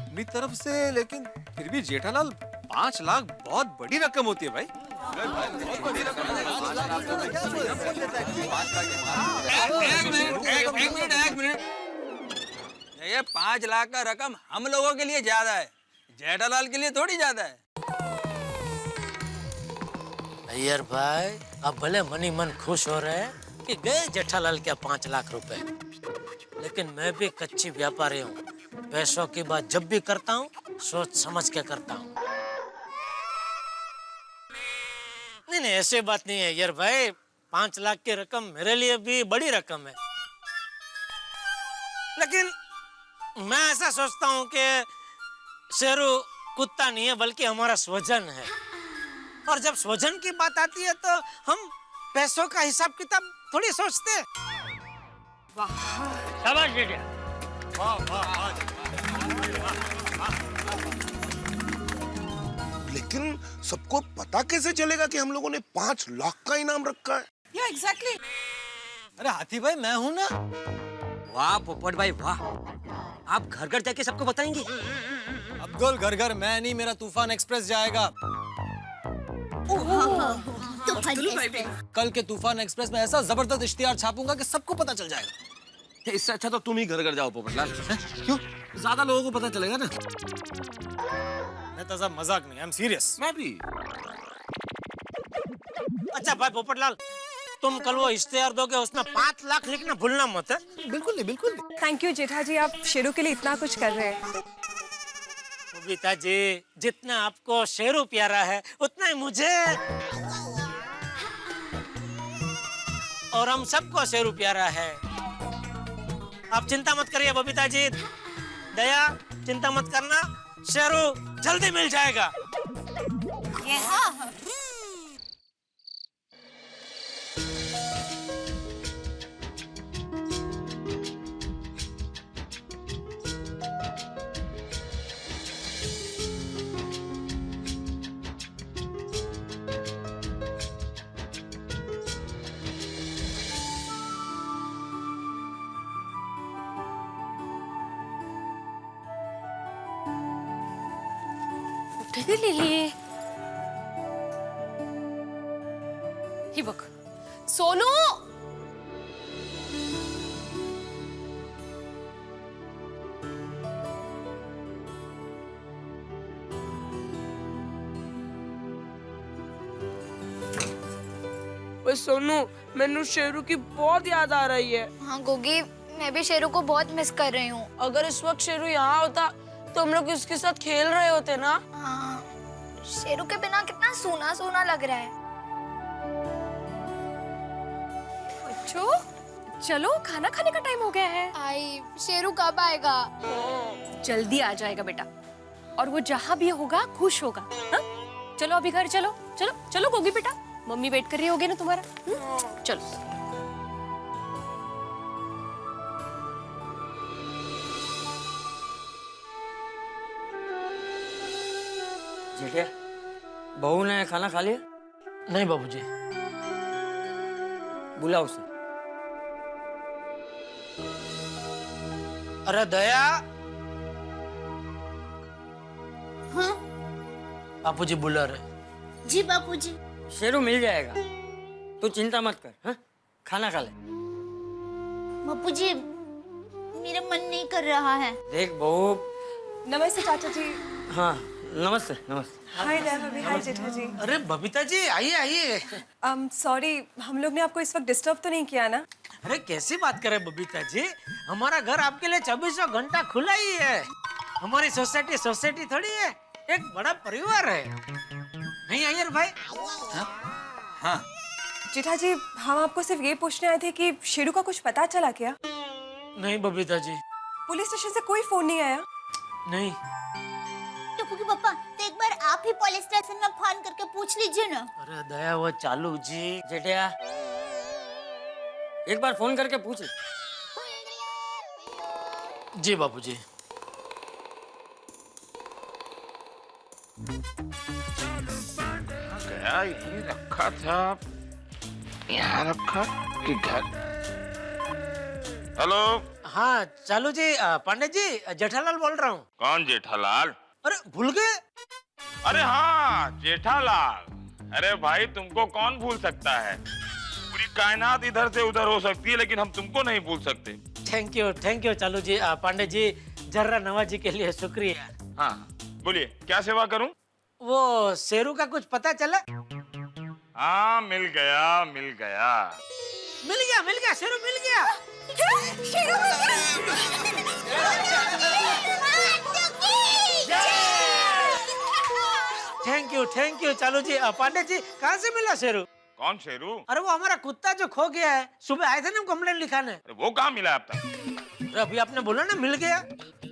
अपनी तरफ से? लेकिन फिर भी जेठालाल, 5 लाख बहुत बड़ी रकम होती है भाई। एक मिनट। ये 5 लाख का रकम हम लोगों के लिए ज्यादा है, जेठालाल के लिए थोड़ी ज्यादा है। अय्यर भाई, अब भले मनी मन खुश हो रहे हैं कि गए जेठालाल के 5 लाख रुपए, लेकिन मैं भी कच्ची व्यापारी हूँ। पैसों की बात जब भी करता हूँ सोच समझ के करता हूँ। नहीं, ऐसे बात नहीं है यार भाई। 5 लाख की रकम मेरे लिए भी बड़ी रकम है, लेकिन मैं ऐसा सोचता हूँ कि शेरू कुत्ता नहीं है बल्कि हमारा स्वजन है। और जब स्वजन की बात आती है तो हम पैसों का हिसाब किताब थोड़ी सोचते हैं। शाबाश बेटा। लेकिन सबको पता कैसे चलेगा कि हम लोगों ने 5 लाख का इनाम रखा है? या एग्जैक्टली। अरे हाथी भाई, मैं हूँ ना। वाह पोपट भाई वाह, आप घर घर जाके सबको बताएंगे? अब्दुल, घर घर मैं नहीं, मेरा तूफान एक्सप्रेस जाएगा। कल के तूफान एक्सप्रेस में ऐसा जबरदस्त इश्तिहार छापूंगा कि सबको पता चल जाएगा। इससे अच्छा तो तुम ही घर घर जाओ पोपटलाल। क्यों? ज्यादा लोगों को पता चलेगा ना। मैं तो सब मजाक नहीं, आई एम सीरियस। मैं भी। अच्छा भाई पोपटलाल, तुम कल वो इश्तिहार दोगे, उसमें 5 लाख लिखना भूलना मत है। बिल्कुल नहीं, बिल्कुल नहीं। थैंक यू जेठा जी, आप शेरू के लिए इतना कुछ कर रहे हैं। बबीता जी, जितना आपको शेरू प्यारा है उतना ही मुझे और हम सबको शेरू प्यारा है। आप चिंता मत करिए बबीता जी। दया, चिंता मत करना, शेरू जल्दी मिल जाएगा। ले लिए। ही बघ, सोनू। ओए सोनू, मैनू शेरू की बहुत याद आ रही है। हाँ गोगी, मैं भी शेरू को बहुत मिस कर रही हूँ। अगर इस वक्त शेरू यहाँ होता तो हम लोग उसके साथ खेल रहे होते ना। हाँ, शेरू के बिना कितना सूना सूना लग रहा है। बच्चों, चलो खाना खाने का टाइम हो गया है। आई, शेरू कब आएगा? जल्दी आ जाएगा बेटा, और वो जहाँ भी होगा खुश होगा। हा? चलो अभी घर चलो, चलो चलो गोगी बेटा, मम्मी वेट कर रही होगी ना तुम्हारा। चलो। जेठिया, बहू ने खाना खा लिया? नहीं बाबूजी। बुलाओ उसे। अरे दया। हाँ बापूजी बुला रहे। जी बापूजी। शेरू मिल जाएगा, तू चिंता मत कर। हाँ, खाना खा ले। बापूजी, मेरा मन नहीं कर रहा है। देख बहू। नमस्ते चाचा जी। हाँ नमस्ते नमस्ते। हाय दया भाभी, हाय जेठा जी। अरे बबीता जी आइए आइए। सॉरी, हम लोग ने आपको इस वक्त डिस्टर्ब तो नहीं किया ना? अरे कैसी बात करें बबीता जी, हमारा घर आपके लिए 24 घंटा खुला ही है। हमारी सोसाइटी थोड़ी है, एक बड़ा परिवार है। नहीं अय्यर भाई? हाँ। जेठा जी, हम आपको सिर्फ ये पूछने आए थे कि शेरू का कुछ पता चला क्या? नहीं बबीता जी। पुलिस स्टेशन से कोई फोन नहीं आया? नहीं। टुकू पापा, तो एक बार आप ही पुलिस स्टेशन में फोन करके पूछ लीजिए ना। अरे दया वो चालू जी। जेठिया, एक बार फोन करके पूछ। जी बापूजी। गया यही रखा था, यहाँ रखा कि घर? हेलो। हाँ चालू जी, पांडे जी, जेठालाल बोल रहा हूँ। कौन जेठालाल? अरे भूल गए? अरे हाँ जेठालाल। अरे भाई तुमको कौन भूल सकता है? पूरी कायनात इधर से उधर हो सकती है लेकिन हम तुमको नहीं भूल सकते। थैंक यू चालू जी। पांडे जी, जर्रा नवाजी के लिए शुक्रिया। हाँ बोलिए, क्या सेवा करूं? वो शेरू का कुछ पता चला? हाँ मिल गया शेरू मिल गया। शेरू थैंक यू चालू जी। पांडे जी, कहाँ से मिला शेरू? कौन शेरू? अरे वो हमारा कुत्ता जो खो गया है, सुबह आए थे ना कंप्लेंट लिखाने। अरे वो कहाँ मिला अब तक? अभी आपने बोला ना मिल गया।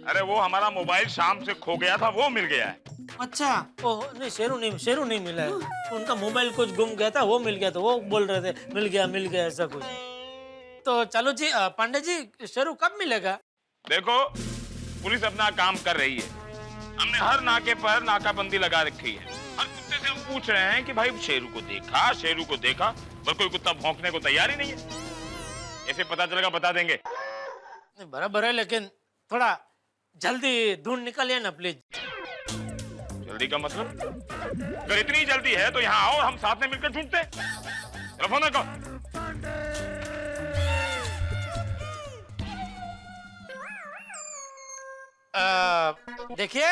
अरे वो हमारा मोबाइल शाम से खो गया था, वो मिल गया है। अच्छा। ओह नहीं, शेरू नहीं मिला है। उनका मोबाइल कुछ गुम गया था, वो मिल गया था। वो बोल रहे थे मिल गया ऐसा कुछ। तो चलो जी, पांडे जी, शेरू कब मिलेगा? देखो, पुलिस अपना काम कर रही है। हमने हर नाके पर नाकाबंदी लगा रखी है। हर कुत्ते से हम पूछ रहे हैं कि भाई शेरू को देखा, पर कोई कुत्ता भौंकने को तैयार ही नहीं है। ऐसे पता चलेगा बता देंगे। बराबर है, लेकिन थोड़ा जल्दी ढूंढ निकलिए ना प्लीज। जल्दी का मतलब? अगर इतनी जल्दी है तो यहाँ आओ, हम साथ में मिलकर ढूंढते हैं। फोन रखो। देखिए,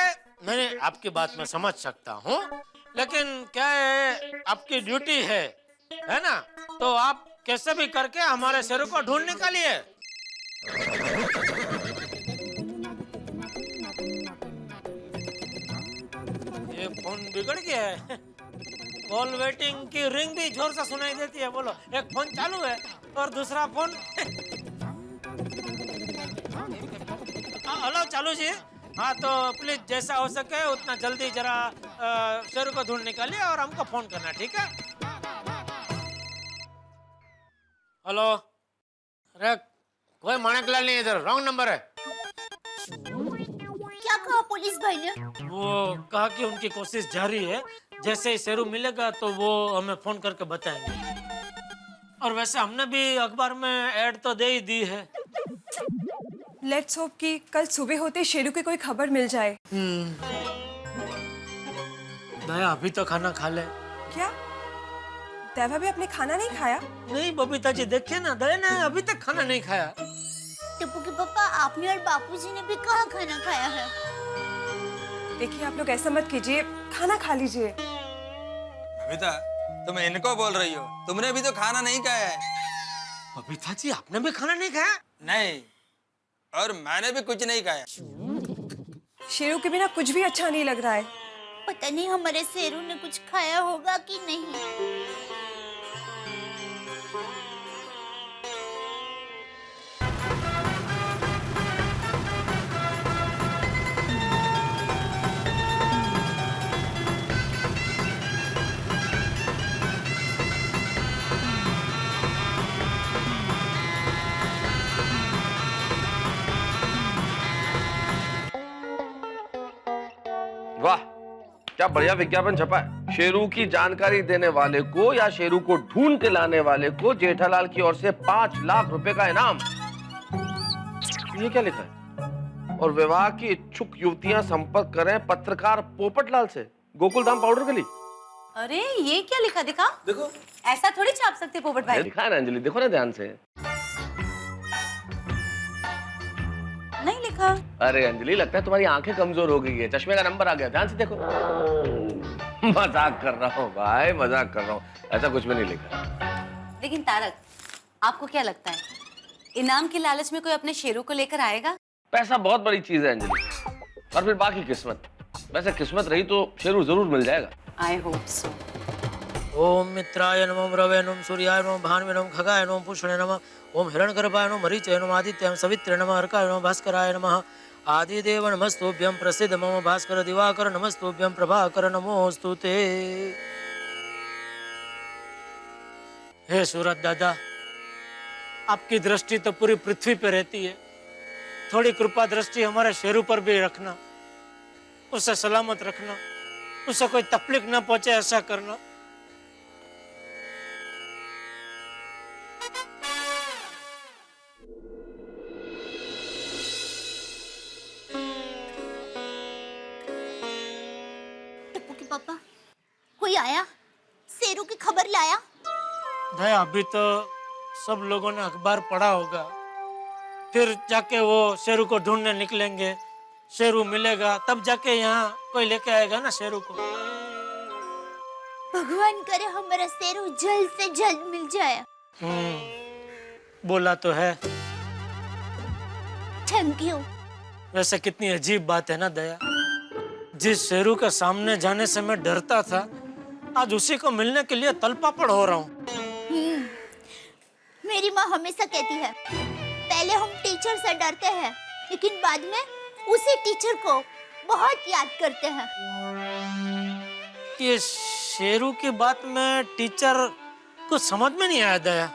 मैंने आपकी बात में समझ सकता हूँ, लेकिन क्या है, आपकी ड्यूटी है ना? तो आप कैसे भी करके हमारे शेरू को ढूंढ निकालिए। ये फोन बिगड़ गया है। कॉल वेटिंग की रिंग भी जोर से सुनाई देती है। बोलो, एक फोन चालू है और दूसरा फोन। हेलो चालू जी। हाँ तो प्लीज जैसा हो सके उतना जल्दी जरा शेरू को ढूंढ निकालिए और हमको फोन करना, ठीक है? हेलो। अरे कोई माणकलाल नहीं इधर, रॉन्ग नंबर है। क्या कहा पुलिस भाई ने? वो कहा कि उनकी कोशिश जारी है, जैसे ही शेरू मिलेगा तो वो हमें फोन करके बताएंगे। और वैसे हमने भी अखबार में ऐड तो दे ही दी है। लेट्स होप कि कल सुबह होते शेरू की कोई खबर मिल जाए। दया अभी तो खाना खा ले। क्या देवा भी अपने खाना नहीं खाया? नहीं बबीता जी, देखिए ना, दया ने अभी तक खाना नहीं खाया। टिप्पू के पापा, आपने और बापूजी ने भी कहाँ खाना खाया है? देखिए आप लोग ऐसा मत कीजिए, खाना खा लीजिए। बबीता, तुम इनको बोल रही हो, तुमने भी तो खाना नहीं खाया है। बबीता जी आपने भी खाना नहीं खाया? नहीं, और मैंने भी कुछ नहीं खाया। शेरू के बिना कुछ भी अच्छा नहीं लग रहा है। पता नहीं हमारे शेरू ने कुछ खाया होगा कि नहीं। वाह, क्या बढ़िया विज्ञापन छपा है। शेरू की जानकारी देने वाले को या शेरू को ढूंढ के लाने वाले को जेठालाल की ओर से 5 लाख रुपए का इनाम। ये क्या लिखा है? और विवाह की इच्छुक युवतियां संपर्क करें पत्रकार पोपटलाल से, गोकुलधाम पाउडर के लिए। अरे ये क्या लिखा, दिखा। देखो, ऐसा थोड़ी छाप सकते पोपट भाई। लिखा है ना अंजलि, देखो ना ध्यान से। नहीं लिखा। अरे अंजलि, लगता है तुम्हारी आंखें कमजोर हो गई है, चश्मे का नंबर आ गया, ध्यान से देखो। मजाक कर रहा हूँ भाई, मजाक कर रहा हूँ, ऐसा कुछ भी नहीं लिखा। लेकिन तारक, आपको क्या लगता है इनाम की लालच में कोई अपने शेरू को लेकर आएगा? पैसा बहुत बड़ी चीज है अंजलि, और फिर बाकी किस्मत। वैसे किस्मत रही तो शेरू जरूर मिल जाएगा। I hope so. ओम मित्राय नमः रवे नमः सूर्याय नमः भानुवे नमः खगाय नमः पुष्णे नमः ओम हिरण्यगर्भाय नमः मरीचाय नमः आदित्याय सवित्रे नमः अर्काय नमः भास्कराय नमः आदिदेव नमस्तुभ्यं प्रसिद्ध मम भास्कर दिवाकर नमस्तुभ्यं प्रभाकर नमोस्तुते। हे सूरज दादा, आपकी दृष्टि तो पूरी पृथ्वी पे रहती है, थोड़ी कृपा दृष्टि हमारे शेरू पर भी रखना, उसे सलामत रखना, उसे कोई तकलीफ न पहुंचे ऐसा करना। टप्पू के पापा, कोई आया? शेरू की खबर लाया? दया, अभी तो सब लोगों ने अखबार पढ़ा होगा, फिर जाके वो शेरू को ढूंढने निकलेंगे, शेरू मिलेगा तब जाके यहाँ कोई लेके आएगा ना शेरू को। भगवान करे हमारा शेरू जल्द से जल्द मिल जाए। बोला तो है। Thank you. वैसे कितनी अजीब बात है ना दया, जिस शेरू के सामने जाने से मैं डरता था, आज उसी को मिलने के लिए तलपापड़ हो रहा हूँ। मेरी माँ हमेशा कहती है, पहले हम टीचर से डरते हैं, लेकिन बाद में उसी टीचर को बहुत याद करते हैं। ये शेरू की बात में टीचर कुछ समझ में नहीं आया दया।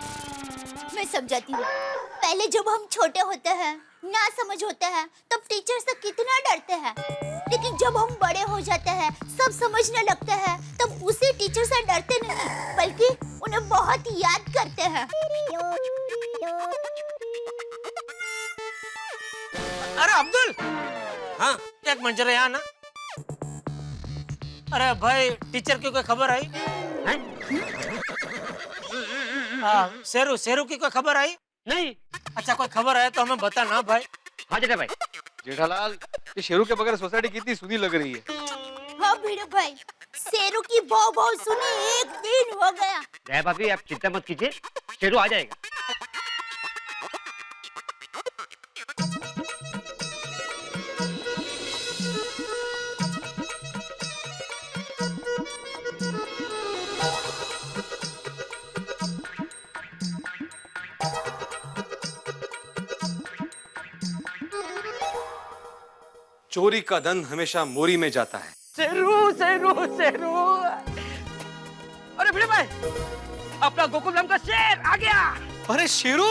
मैं समझाती हूँ। पहले जब हम छोटे होते हैं, ना समझ होते हैं, तब टीचर से कितना डरते हैं, लेकिन जब हम बड़े हो जाते हैं, सब समझने लगते हैं, तब उसी टीचर से डरते नहीं, बल्कि उन्हें बहुत याद करते हैं। अरे अब्दुल, हाँ एक मिनट जरा यहाँ ना। अरे भाई, टीचर की कोई खबर आई? हाँ, शेरू की कोई खबर आई? नहीं। अच्छा, कोई खबर है तो हमें बता ना भाई। हाँ जेठा भाई। जेठालाल, ये शेरू के बगैर सोसाइटी कितनी सुनी लग रही है। हाँ भिड़ो भाई, शेरू की भौ सुनी 1 दिन हो गया। दया भाभी, आप चिंता मत कीजिए, शेरू आ जाएगा। चोरी का धन हमेशा मोरी में जाता है। शेरू शेरू शेरू। अरे भिड़े भाई, अपना गोकुलधाम का शेर आ गया। अरे शेरू,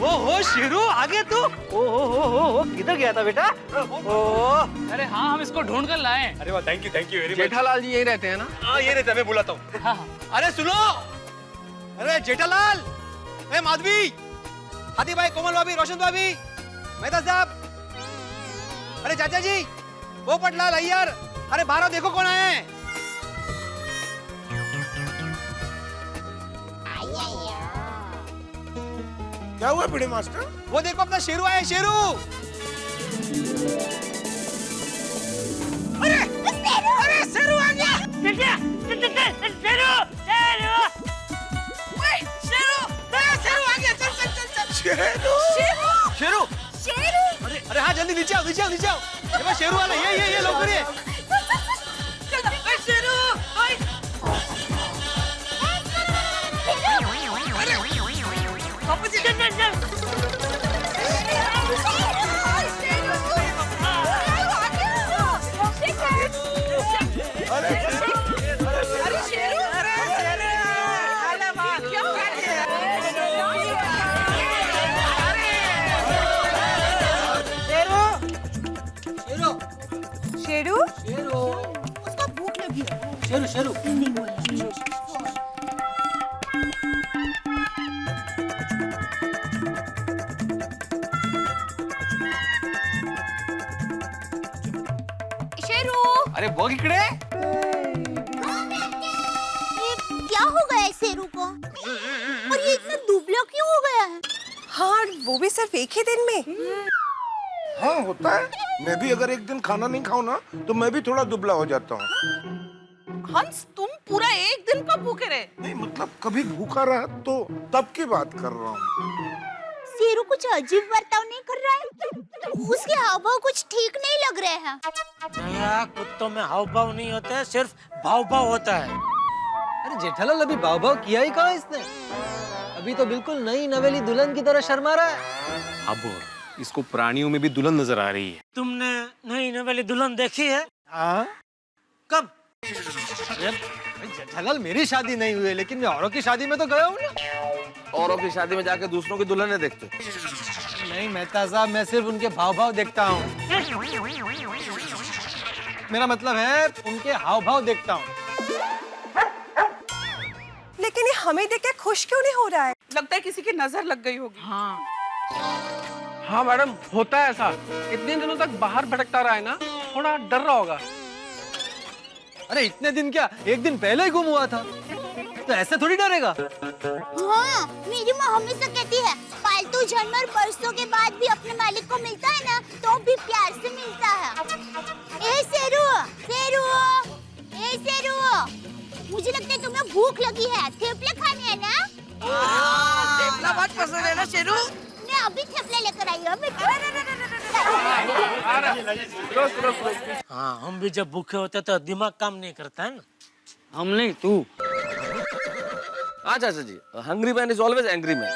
ओहो शेरू आ गया तू। ओहो, किधर गया था बेटा? अरे हाँ, हम इसको ढूंढ कर लाए। अरे वाह, thank you very much. Jethalal ji यही रहते हैं ना? हाँ ये रहता है, मैं बुलाता हूँ। अरे सुनो, अरे जेठालाल, ए माधवी, हाथी भाई, कोमल भाभी, रोशन भाभी, मेहता साहब, अरे चाचा जी, पोपटलाल अय्यर, अरे बाहर आओ, देखो कौन आया है। क्या हुआ बड़े मास्टर? वो देखो अपना शेरू आया है, शेरू। अरे शेरू आ गया। शेरू, शेरू अरे हाँ जल्दी नीचे आओ नीचे आओ नीचे आओ ये बस शेरू वाला ये लवकर ये शेरू उसको भूख लगी है। शेरू शेरू अरे वो इकडे ये क्या हो गया है शेरू को? और ये इतना दुबला क्यों हो गया है? हाँ वो भी सिर्फ एक ही दिन में। हाँ होता है। मैं भी अगर एक दिन खाना नहीं खाऊं ना तो मैं भी थोड़ा दुबला हो जाता हूँ। हंस तुम पूरा एक दिन का भूखे रहे? नहीं मतलब कभी भूखा रहा तो तब की बात कर रहा हूँ। शेरू कुछ अजीब बर्ताव नहीं कर रहा है? उसके हाव भाव कुछ ठीक नहीं लग रहे हैं। नया कुत्तों में हाव भाव नहीं होता है, सिर्फ भाव भाव होता है। अरे जेठालाल अभी भाव भाव किया ही कहाँ इसने? अभी तो बिल्कुल नई नवेली दुल्हन की तरह शर्मा रहा है। अब इसको प्राणियों में भी दुल्हन नजर आ रही है। तुमने नई नवेली दुल्हन देखी है? हाँ कब? जेठालाल मेरी शादी नहीं हुई है लेकिन मैं औरों की शादी में तो गया हूँ ना। औरों की शादी में जाके दूसरों की दुल्हने देखते। नहीं मेहता साहब मैं सिर्फ उनके भाव भाव देखता हूँ। मेरा मतलब है उनके हाव भाव देखता हूँ। लेकिन ये हमें देख के खुश क्यों नहीं हो रहा है? लगता है किसी की नजर लग गई होगी। हाँ मैडम होता है ऐसा, इतने दिनों तक बाहर भटकता रहा है ना, थोड़ा डर रहा होगा। अरे इतने दिन क्या, एक दिन पहले ही गुम हुआ था तो ऐसे थोड़ी डरेगा। हाँ, मेरी माँ हमेशा कहती है पालतू जानवर बरसों के बाद भी अपने मालिक को मिलता है ना तो भी प्यार से मिलता है। ए शेरू, शेरू, ए शेरू, मुझे लगता है तुम्हें भूख लगी है, थेपले खाने हैं ना? थेपला बहुत पसंद है ना शेरू? मैं अभी थेपले लेकर आई हूँ बेटा। हाँ हम भी जब भूखे होते तो दिमाग काम नहीं करता है ना। हम नहीं तू। अच्छा जी, hungry man is always angry man.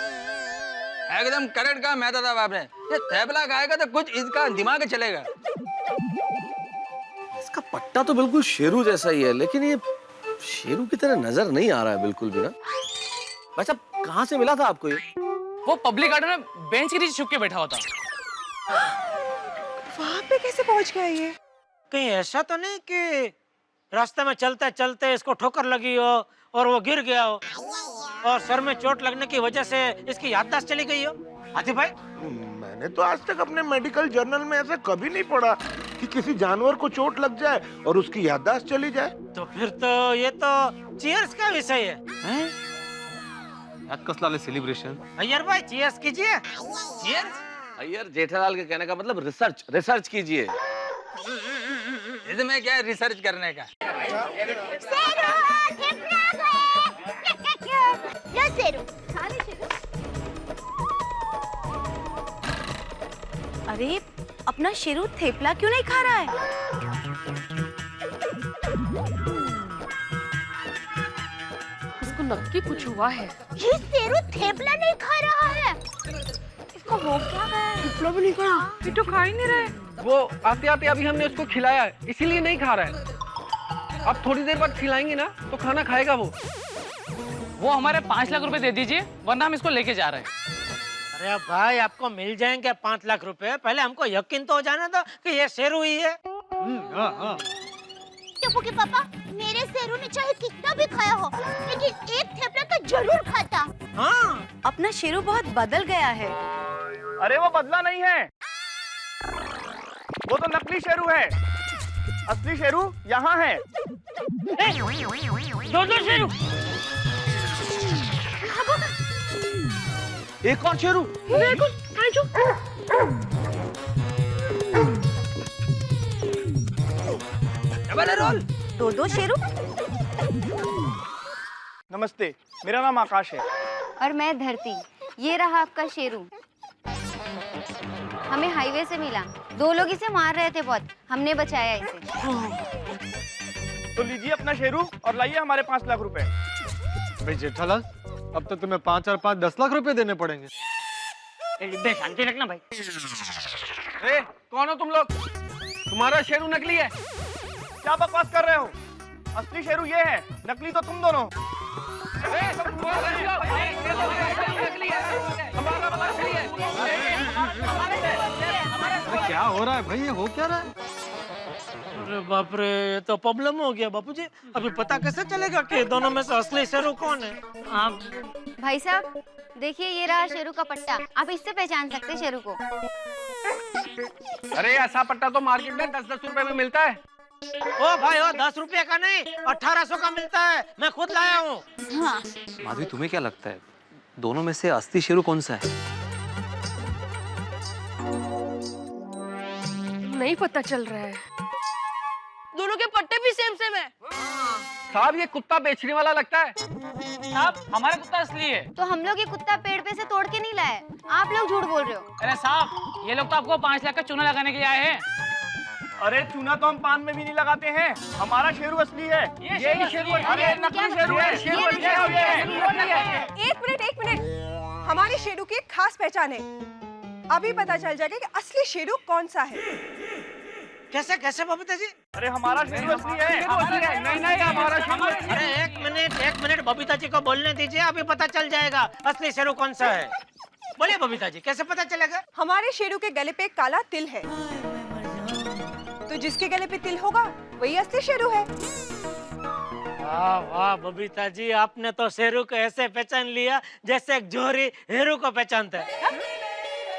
एकदम करेक्ट कहा मेहता साहब आपने। ये थेपला खाएगा तो कुछ इसका दिमाग चलेगा। इसका पट्टा तो बिल्कुल शेरू जैसा ही है लेकिन ये शेरू की तरह नजर नहीं आ रहा है बिल्कुल भी ना। बस अब कहाँ से मिला था आपको ये? वो पब्लिक गार्डन में बेंच के नीचे छुप के बैठा होता। वहाँ पे कैसे पहुँच गया ये? कहीं ऐसा तो नहीं कि रास्ते में चलते चलते इसको ठोकर लगी हो और वो गिर गया हो और सर में चोट लगने की वजह से इसकी याददाश्त चली गई हो? आतिफ भाई मैंने तो आज तक अपने मेडिकल जर्नल में ऐसा कभी नहीं पढ़ा कि किसी जानवर को चोट लग जाए और उसकी याददाश्त चली जाए। तो फिर तो ये तो चीयर्स का विषय है। याद कसलाले सेलिब्रेशन। अय्यर भाई चीयर्स कीजिए। चीयर्स। अय्यर जेठालाल के कहने का मतलब रिसर्च कीजिए। इसमें क्या है रिसर्च करने का? शेरू, थेपले आ गए। लो शेरू, खा ले शेरू। अरे अपना शेरू थेपला क्यों नहीं खा रहा है? इसको नक्की कुछ हुआ है। ये शेरू थेपला नहीं खा रहा है। इसको हो क्या गया है? थेपला भी नहीं खाया। ये तो खा ही नहीं रहे। वो आते आते अभी हमने उसको खिलाया है इसीलिए नहीं खा रहा है। अब थोड़ी देर बाद खिलाएंगे ना तो खाना खाएगा वो हमारे 5 लाख रुपए दे दीजिए वरना हम इसको लेके जा रहे हैं। अरे भाई आपको मिल जाएंगे 5 लाख रुपए, पहले हमको यकीन तो हो जाने दो कि ये शेरू ही है। टप्पू के पापा, मेरे शेरू ने चाहे कितना भी खाया हो लेकिन एक थेपला तो जरूर खाता। हाँ अपना शेरू बहुत बदल गया है। अरे वो बदला नहीं है, वो तो नकली शेरू है। असली शेरू यहाँ है। दो शेरू। एक और शेरू। Double role. दो शेरू। नमस्ते, मेरा नाम आकाश है। और मैं धरती। ये रहा आपका शेरू। हमें हाईवे से मिला, 2 लोग इसे मार रहे थे बहुत, हमने बचाया इसे। तो लीजिए अपना शेरू और लाइए हमारे 5 लाख रुपए। भाई जेठालाल, अब तो तुम्हें 5 और 5 10 लाख रुपए देने पड़ेंगे। शांति रखना भाई। ए, कौन हो तुम लोग? तुम्हारा शेरू नकली है। क्या बकवास कर रहे हो? असली शेरू ये है, नकली तो तुम दोनों। क्या हो रहा है भाई, ये हो क्या रहा है? अरे बाप रे, ये तो प्रॉब्लम हो गया बापूजी। अभी पता कैसे चलेगा कि दोनों में से असली शेरू कौन है? आप भाई साहब देखिए, ये रहा शेरू का पट्टा, आप इससे पहचान सकते हैं शेरू को। अरे ऐसा पट्टा तो मार्केट में 10-10 रुपए में मिलता है। ओ भाई, ओ 10 रुपए का नहीं, 1800 का मिलता है, मैं खुद लाया हूँ। हाँ। माधवी, तुम्हें क्या लगता है दोनों में से असली शेरू कौन सा है? नहीं पता चल रहा है। दोनों के पट्टे भी सेम सेम है। साहब ये कुत्ता बेचने वाला लगता है। साहब हमारा कुत्ता असली है। तो हम लोग ये कुत्ता पेड़ पे से तोड़ के नहीं लाए, आप लोग झूठ बोल रहे हो। अरे साहब, ये लोग तो आपको 5 लाख का चूना लगाने के लिए आए हैं। अरे चूना तो हम पान में भी नहीं लगाते हैं, हमारा शेरू असली है। ये शेरू है, नकली शेरू है। एक मिनट, हमारे शेरू की एक खास पहचान है। अभी पता चल जाएगा कि असली शेरू कौन सा है। कैसे कैसे बबीता जी? अरे हमारा शेरू असली है। नहीं हमारा शेरू असली है। अरे एक मिनट बबीता जी को बोलने दीजिए, अभी पता चल जाएगा असली शेरू कौन सा है। बोलिए बबीता जी, कैसे पता चलेगा? हमारे शेरू के गले पे एक काला तिल है, तो जिसके गले पे तिल होगा वही असली शेरू है। वाह वाह बबीता जी, आपने तो शेरू को ऐसे पहचान लिया जैसे एक जोहरी हीरो को पहचानता है।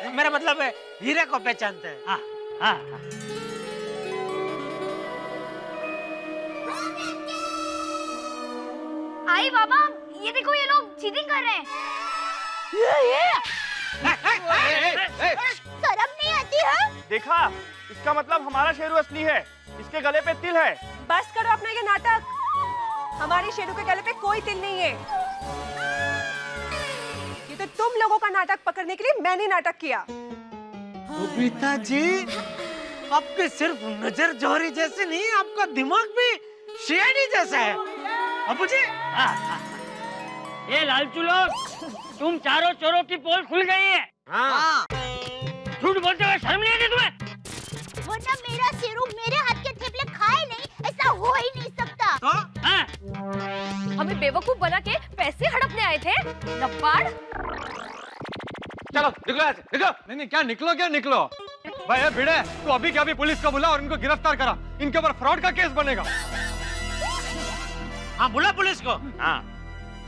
मेरा मतलब है हीरे को पहचानता है। हाँ हाँ हाँ। आई बाबा, ये देखो ये लोग चीटिंग कर रहे हैं। शर्म नहीं आती है? देखा, इसका मतलब हमारा शेरू असली है, इसके गले पे तिल है। बस करो अपना ये नाटक, हमारे शेरू के गले पे कोई तिल नहीं है। ये तो तुम लोगों का नाटक पकड़ने के लिए मैंने नाटक किया। बबीता जी, आपके सिर्फ नजर जोहरी जैसे नहीं, आपका दिमाग भी शेरनी जैसा है। अबू जी, ये लालचू लोग, तुम चारों चोरों की पोल खुल गई है। हाँ। झूठ बोलते हुए शर्म नहीं आती तुम्हें? वरना मेरा शेरू मेरे हाथ के थेपले खाए नहीं, ऐसा हो ही नहीं सकता। तो? हमें बेवकूफ बना के पैसे हड़पने आए थे, लबाड़। चलो निकलो ऐसे, निकलो। नहीं क्या निकलो। भाई ये भिड़े, तू अभी क्या अभी पुलिस को बुला और इनको गिरफ्तार करा। इनके ऊपर फ्रॉड का केस बनेगा। हाँ बुला पुलिस को। हाँ।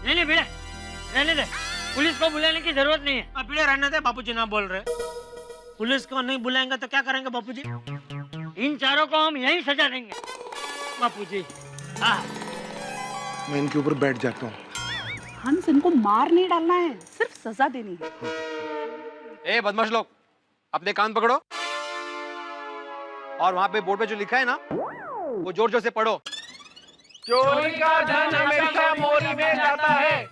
नहीं भिड़े, रहने दे, पुलिस को बुलाने की जरूरत नहीं है। भिड़े रहने दे, बापूजी ना बोल रहे। पुलिस को नहीं बुलाएंगे तो क्या करेंगे बापूजी? इन चारों को हम यहीं सजा देंगे बापूजी। हाँ। मैं इनके ऊपर बैठ जाता हूँ। हंस, इनको मार नहीं डालना है, सिर्फ सजा देनी है। ए बदमाश लोग, अपने कान पकड़ो और वहां पे बोर्ड पे जो लिखा है ना, वो जोर जोर से पढ़ो। चोरी का धन हमेशा मोरी में जाता है।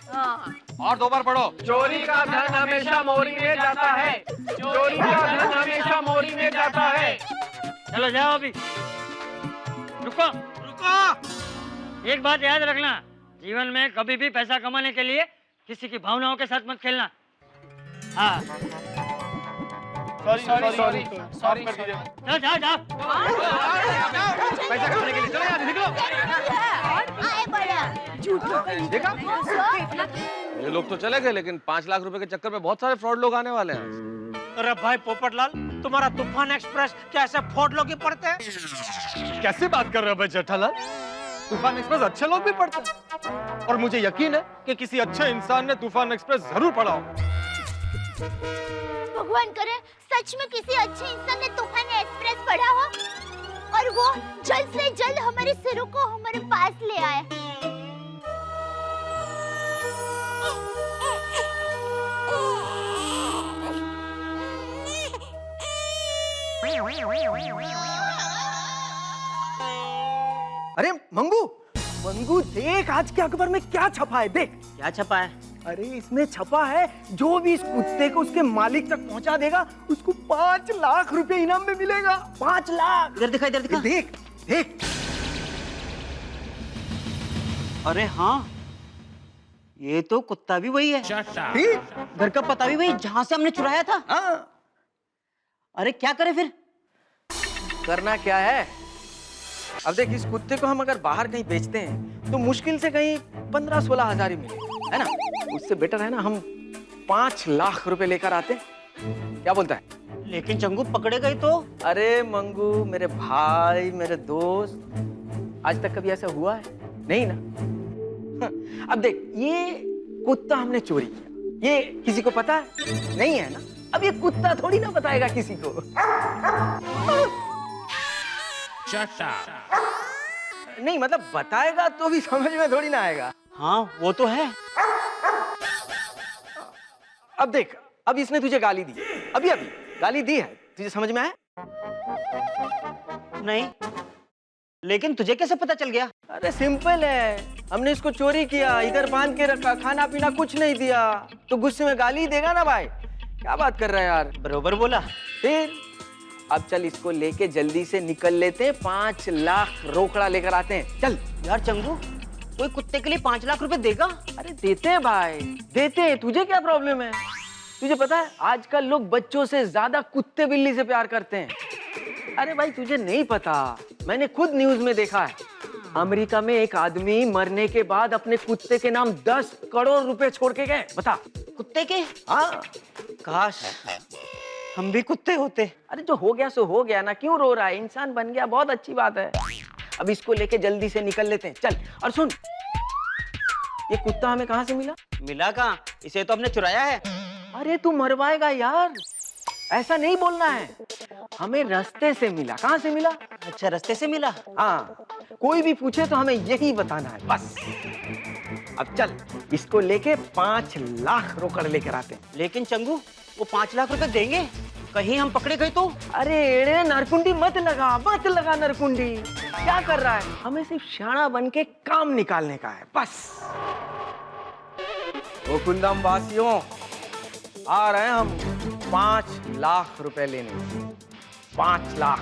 और 2 बार पढ़ो। चोरी का धन हमेशा मोरी में जाता है। चोरी का धन हमेशा मोरी में जाता है। चलो जाओ अभी। रुको। एक बात याद रखना, जीवन में कभी भी पैसा कमाने के लिए किसी की भावनाओं के साथ मत खेलना। हाँ। सॉरी। जाओ। पैसा कमाने के लिए चलो यार, निकलो। आए बड़ा देखा? ये लोग तो चले गए, लेकिन 5 लाख रुपए के चक्कर में बहुत सारे फ्रॉड लोग आने वाले हैं। अरे भाई पोपटलाल, तुम्हारा तूफान एक्सप्रेस क्या ऐसे फ्रॉड लोग ही पढ़ते हैं? कैसे बात कर रहे हो भाई जेठालाल? तूफान एक्सप्रेस अच्छे लोग भी पढ़ते हैं और मुझे यकीन है कि किसी अच्छे इंसान ने तूफान एक्सप्रेस जरूर पढ़ा हो। भगवान करे सच में किसी अच्छे इंसान ने तूफान एक्सप्रेस पढ़ा हो और वो जल्द से जल्द हमारे शेरू को हमारे पास ले आए। अरे मंगू देख, आज के अखबार में क्या छपा है, देख। क्या छपा है? अरे इसमें छपा है, जो भी इस कुत्ते को उसके मालिक तक पहुंचा देगा उसको 5 लाख रुपए इनाम में मिलेगा। 5 लाख। इधर दिखा, इधर दिखा। देख देख। अरे हाँ, ये तो कुत्ता भी वही है, घर का पता भी वही जहां से हमने चुराया था। अरे क्या करे फिर? करना क्या है? अब देख, इस कुत्ते को हम अगर बाहर कहीं बेचते हैं तो मुश्किल से कहीं 15-16 हजार ही मिले, है ना? उससे बेटर है ना हम 5 लाख रुपए लेकर आते। क्या बोलता है? लेकिन चंगू पकड़े गए तो? अरे मंगू, मेरे भाई, मेरे दोस्त, आज तक कभी ऐसा हुआ है? नहीं ना। अब देख, ये कुत्ता हमने चोरी किया, ये किसी को पता है? नहीं है ना। अब ये कुत्ता थोड़ी ना बताएगा किसी को। नहीं मतलब बताएगा तो भी समझ में थोड़ी ना आएगा। हाँ वो तो है। अब देख, अब इसने तुझे गाली दी, अभी अभी गाली दी है, तुझे समझ में आया? नहीं, लेकिन तुझे कैसे पता चल गया? अरे सिंपल है, हमने इसको चोरी किया, इधर बांध के रखा, खाना पीना कुछ नहीं दिया, तो गुस्से में गाली देगा ना भाई। क्या बात कर रहा है यार? बरोबर बोला। फिर अब चल, इसको लेके जल्दी से निकल लेते हैं, 5 लाख रोकड़ा लेकर आते हैं। चल यार चंगू, कोई कुत्ते के लिए 5 लाख रुपए देगा? अरे देते हैं भाई, देते हैं। तुझे क्या प्रॉब्लम है? तुझे पता है आजकल लोग बच्चों से ज्यादा कुत्ते बिल्ली से प्यार करते हैं। अरे भाई तुझे नहीं पता, मैंने खुद न्यूज में देखा है, अमेरिका में एक आदमी मरने के बाद अपने कुत्ते के नाम 10 करोड़ रुपए छोड़ के गए। बता। कुत्ते के? हाँ। काश हम भी कुत्ते होते। अरे जो हो गया सो हो गया ना, क्यों रो रहा है? इंसान बन गया, बहुत अच्छी बात है। अब इसको लेके जल्दी से निकल लेते हैं, चल। और सुन, ये कुत्ता हमें कहाँ से मिला? मिला कहाँ? इसे तो हमने चुराया है। अरे तू मरवाएगा यार, ऐसा नहीं बोलना है। हमें रास्ते से मिला। कहाँ से मिला? अच्छा, रास्ते से मिला। हाँ, कोई भी पूछे तो हमें यही बताना है बस। अब चल, इसको लेके 5 लाख रोकड़ लेकर आते हैं। लेकिन चंगू, वो 5 लाख रुपए देंगे? कहीं हम पकड़े गए तो? अरे एड़े नरकुंडी मत लगा नरकुंडी। क्या कर रहा है? हमें सिर्फ शाना बन के काम निकालने का है बस। ओ कुंदम वासियों, आ रहे हैं हम 5 लाख रुपए लेने। 5 लाख।